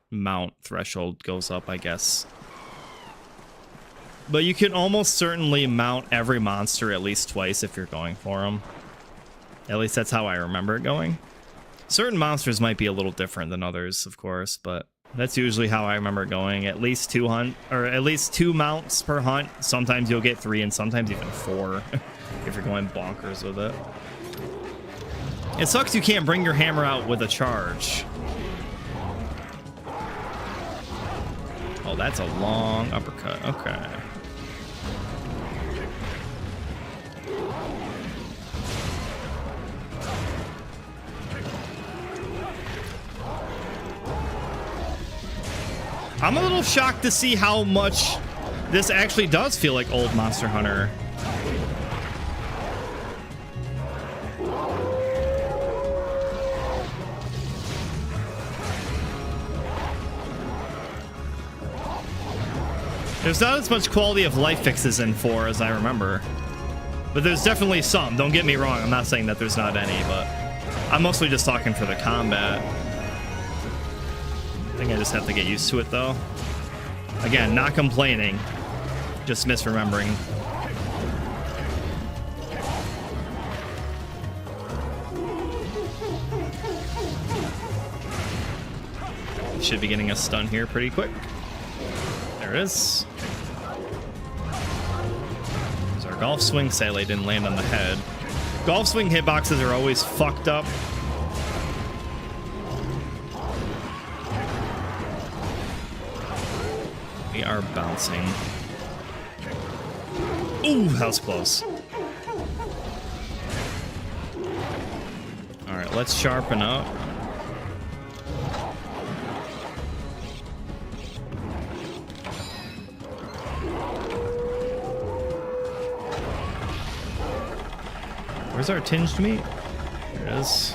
mount threshold goes up, I guess. But you can almost certainly mount every monster at least twice if you're going for them. At least that's how I remember it going. Certain monsters might be a little different than others, of course, but that's usually how I remember it going. At least 2 hunt, or at least 2 mounts per hunt. Sometimes you'll get 3 and sometimes even 4 if you're going bonkers with it. It sucks you can't bring your hammer out with a charge. Oh, that's a long uppercut. Okay. I'm a little shocked to see how much this actually does feel like old Monster Hunter. There's not as much quality of life fixes in 4 as I remember. But there's definitely some. Don't get me wrong. I'm not saying that there's not any, but I'm mostly just talking for the combat. I think I just have to get used to it, though. Again, not complaining. Just misremembering. Should be getting a stun here pretty quick. There it is. So our golf swing sadly didn't land on the head. Golf swing hitboxes are always fucked up. We are bouncing. Ooh, that was close. All right, let's sharpen up. Where's our tinged meat? There it is.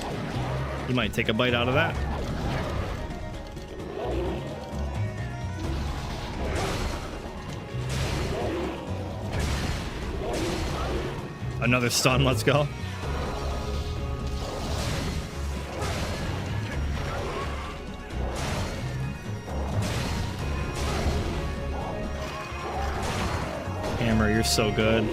You might take a bite out of that. Another stun, let's go. Hammer, you're so good.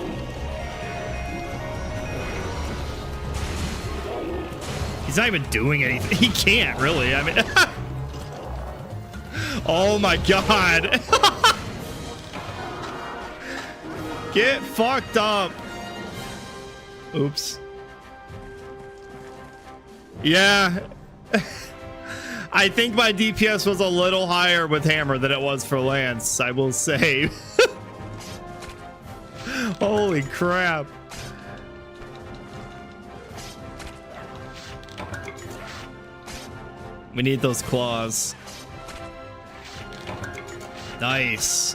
He's not even doing anything. He can't, really. I mean... Oh my god. Get fucked up. Oops. Yeah. I think my DPS was a little higher with Hammer than it was for Lance, I will say. Holy crap. We need those claws. Nice.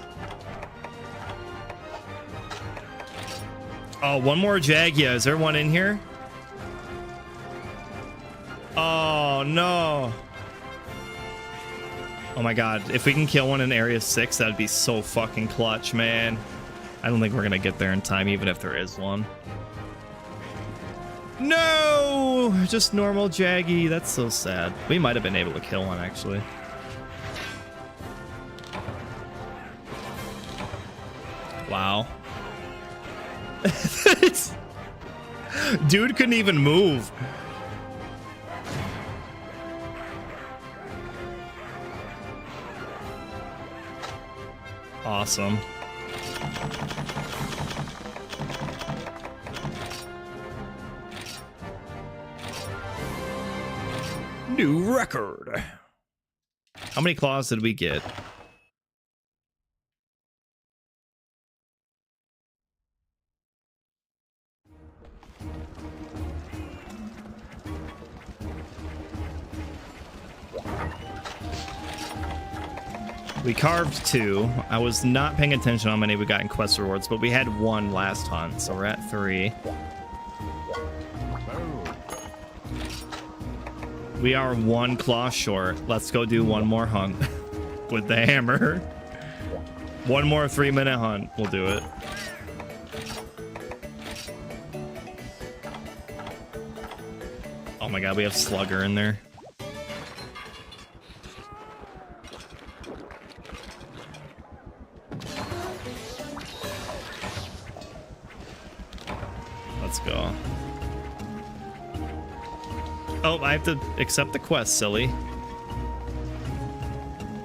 Oh, one more Jagia. Is there one in here? Oh, no. Oh, my God. If we can kill one in Area 6, that'd be so fucking clutch, man. I don't think we're going to get there in time, even if there is one. No! Just normal Jaggy. That's so sad. We might have been able to kill one, actually. Wow. Dude couldn't even move. Awesome. New record. How many claws did we get? We carved 2. I was not paying attention how many we got in quest rewards, but we had 1 last hunt, so we're at 3. We are 1 claw short. Let's go do 1 more hunt with the hammer. 1 more 3-minute hunt. We'll do it. Oh my god, we have Slugger in there. Let's go. Oh, I have to accept the quest, silly.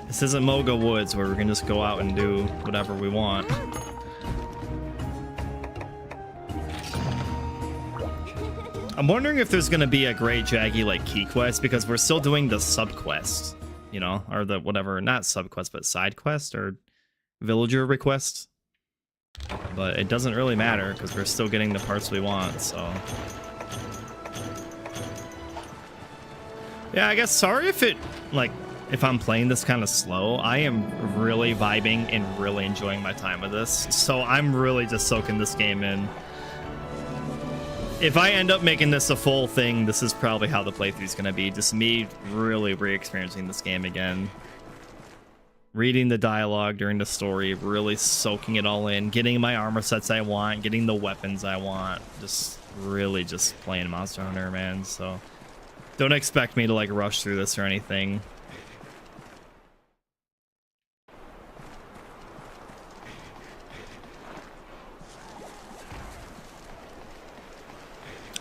This isn't Moga Woods where we can just go out and do whatever we want. I'm wondering if there's gonna be a Great Jaggy like key quest, because we're still doing the sub quest, you know, or the whatever, not sub quest, but side quest or villager request. But it doesn't really matter because we're still getting the parts we want, so. Yeah, I guess sorry if if I'm playing this kind of slow. I am really vibing and really enjoying my time with this. So I'm really just soaking this game in. If I end up making this a full thing, this is probably how the playthrough is going to be. Just me really re-experiencing this game again. Reading the dialogue during the story, really soaking it all in, getting my armor sets I want, getting the weapons I want. Just really just playing Monster Hunter, man. So don't expect me to like rush through this or anything.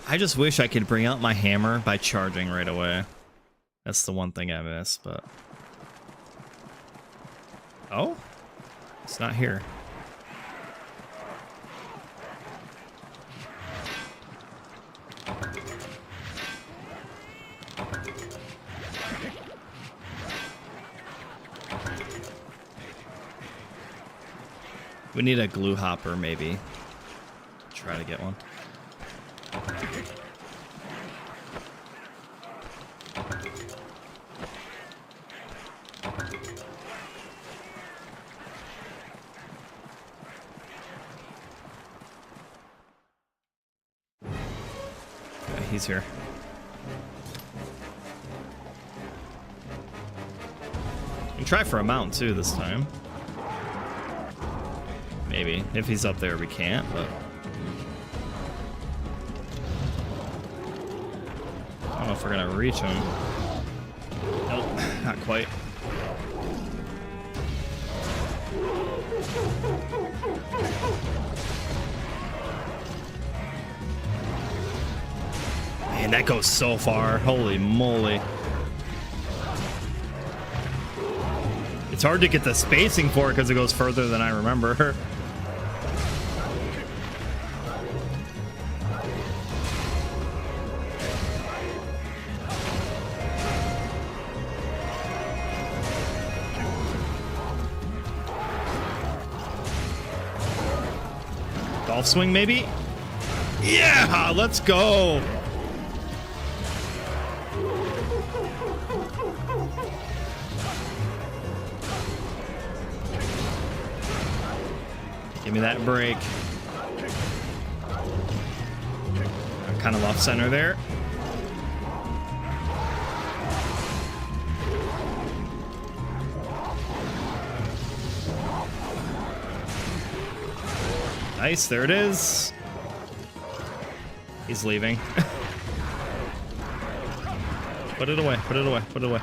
I just wish I could bring out my hammer by charging right away. That's the one thing I miss, but... Oh? It's not here. We need a glue hopper, maybe. Try to get one. Okay, he's here. We can try for a mount too this time. Maybe. If he's up there, we can't, but... I don't know if we're gonna reach him. Nope, not quite. Man, that goes so far. Holy moly. It's hard to get the spacing for it because it goes further than I remember. Golf swing, maybe? Yeah, let's go. Give me that break. I'm kind of off center there. Nice, there it is. He's leaving. Put it away, put it away, put it away.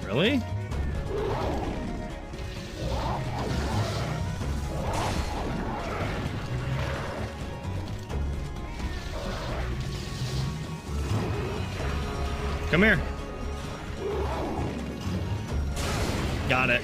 Really? Come here. Got it.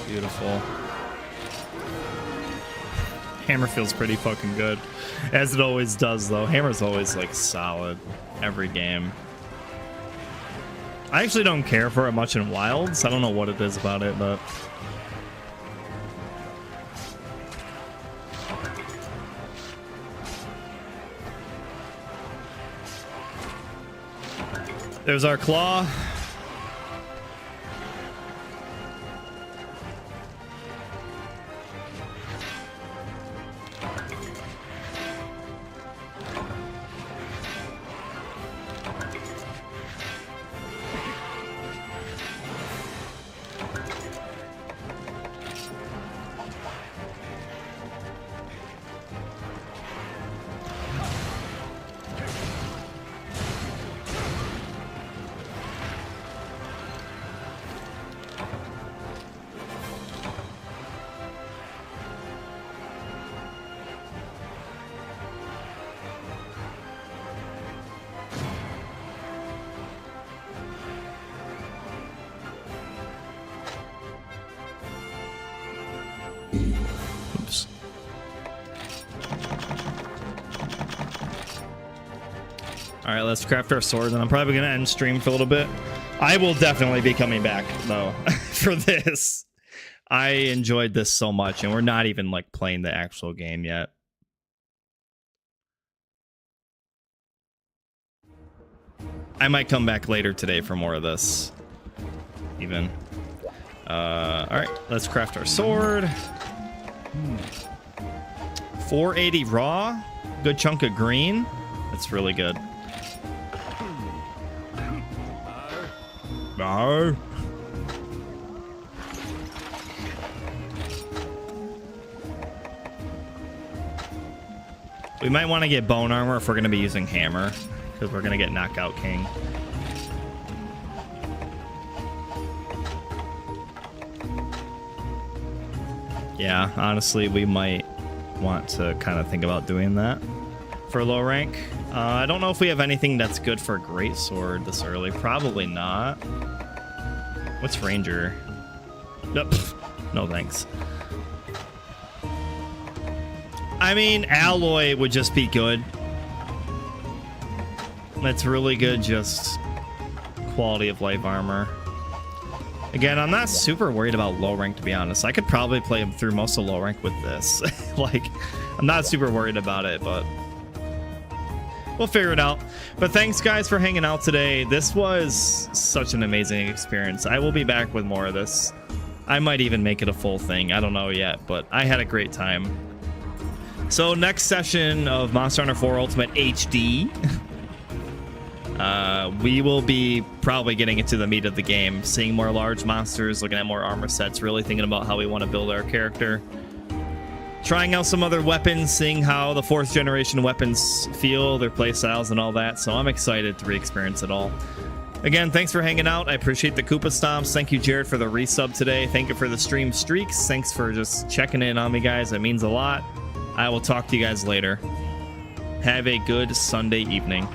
Beautiful. Hammer feels pretty fucking good, as it always does, though. Hammer's always like solid every game. I actually don't care for it much in Wilds. I don't know what it is about it, but there's our claw. Oops. All right, let's craft our sword, and I'm probably gonna end stream for a little bit. I will definitely be coming back though for this. I enjoyed this so much, and we're not even like playing the actual game yet. I might come back later today for more of this. Even. All right, let's craft our sword. 480 raw, good chunk of green. That's really good. No. We might want to get bone armor if we're going to be using hammer, because we're going to get knockout king. Yeah, honestly, we might want to kind of think about doing that for low rank. I don't know if we have anything that's good for greatsword this early. Probably not. What's ranger? Nope. No thanks. I mean, alloy would just be good. That's really good, just quality of life armor. Again, I'm not super worried about low rank, to be honest. I could probably play through most of low rank with this. Like, I'm not super worried about it, but we'll figure it out. But thanks, guys, for hanging out today. This was such an amazing experience. I will be back with more of this. I might even make it a full thing. I don't know yet, but I had a great time. So next session of Monster Hunter 4 Ultimate HD, we will be probably getting into the meat of the game, seeing more large monsters, looking at more armor sets, really thinking about how we want to build our character, trying out some other weapons, seeing how the 4th generation weapons feel, their playstyles and all that. So I'm excited to re-experience it all. Again, thanks for hanging out. I appreciate the Koopa Stomps. Thank you, Jared, for the resub today. Thank you for the stream streaks. Thanks for just checking in on me, guys. It means a lot. I will talk to you guys later. Have a good Sunday evening.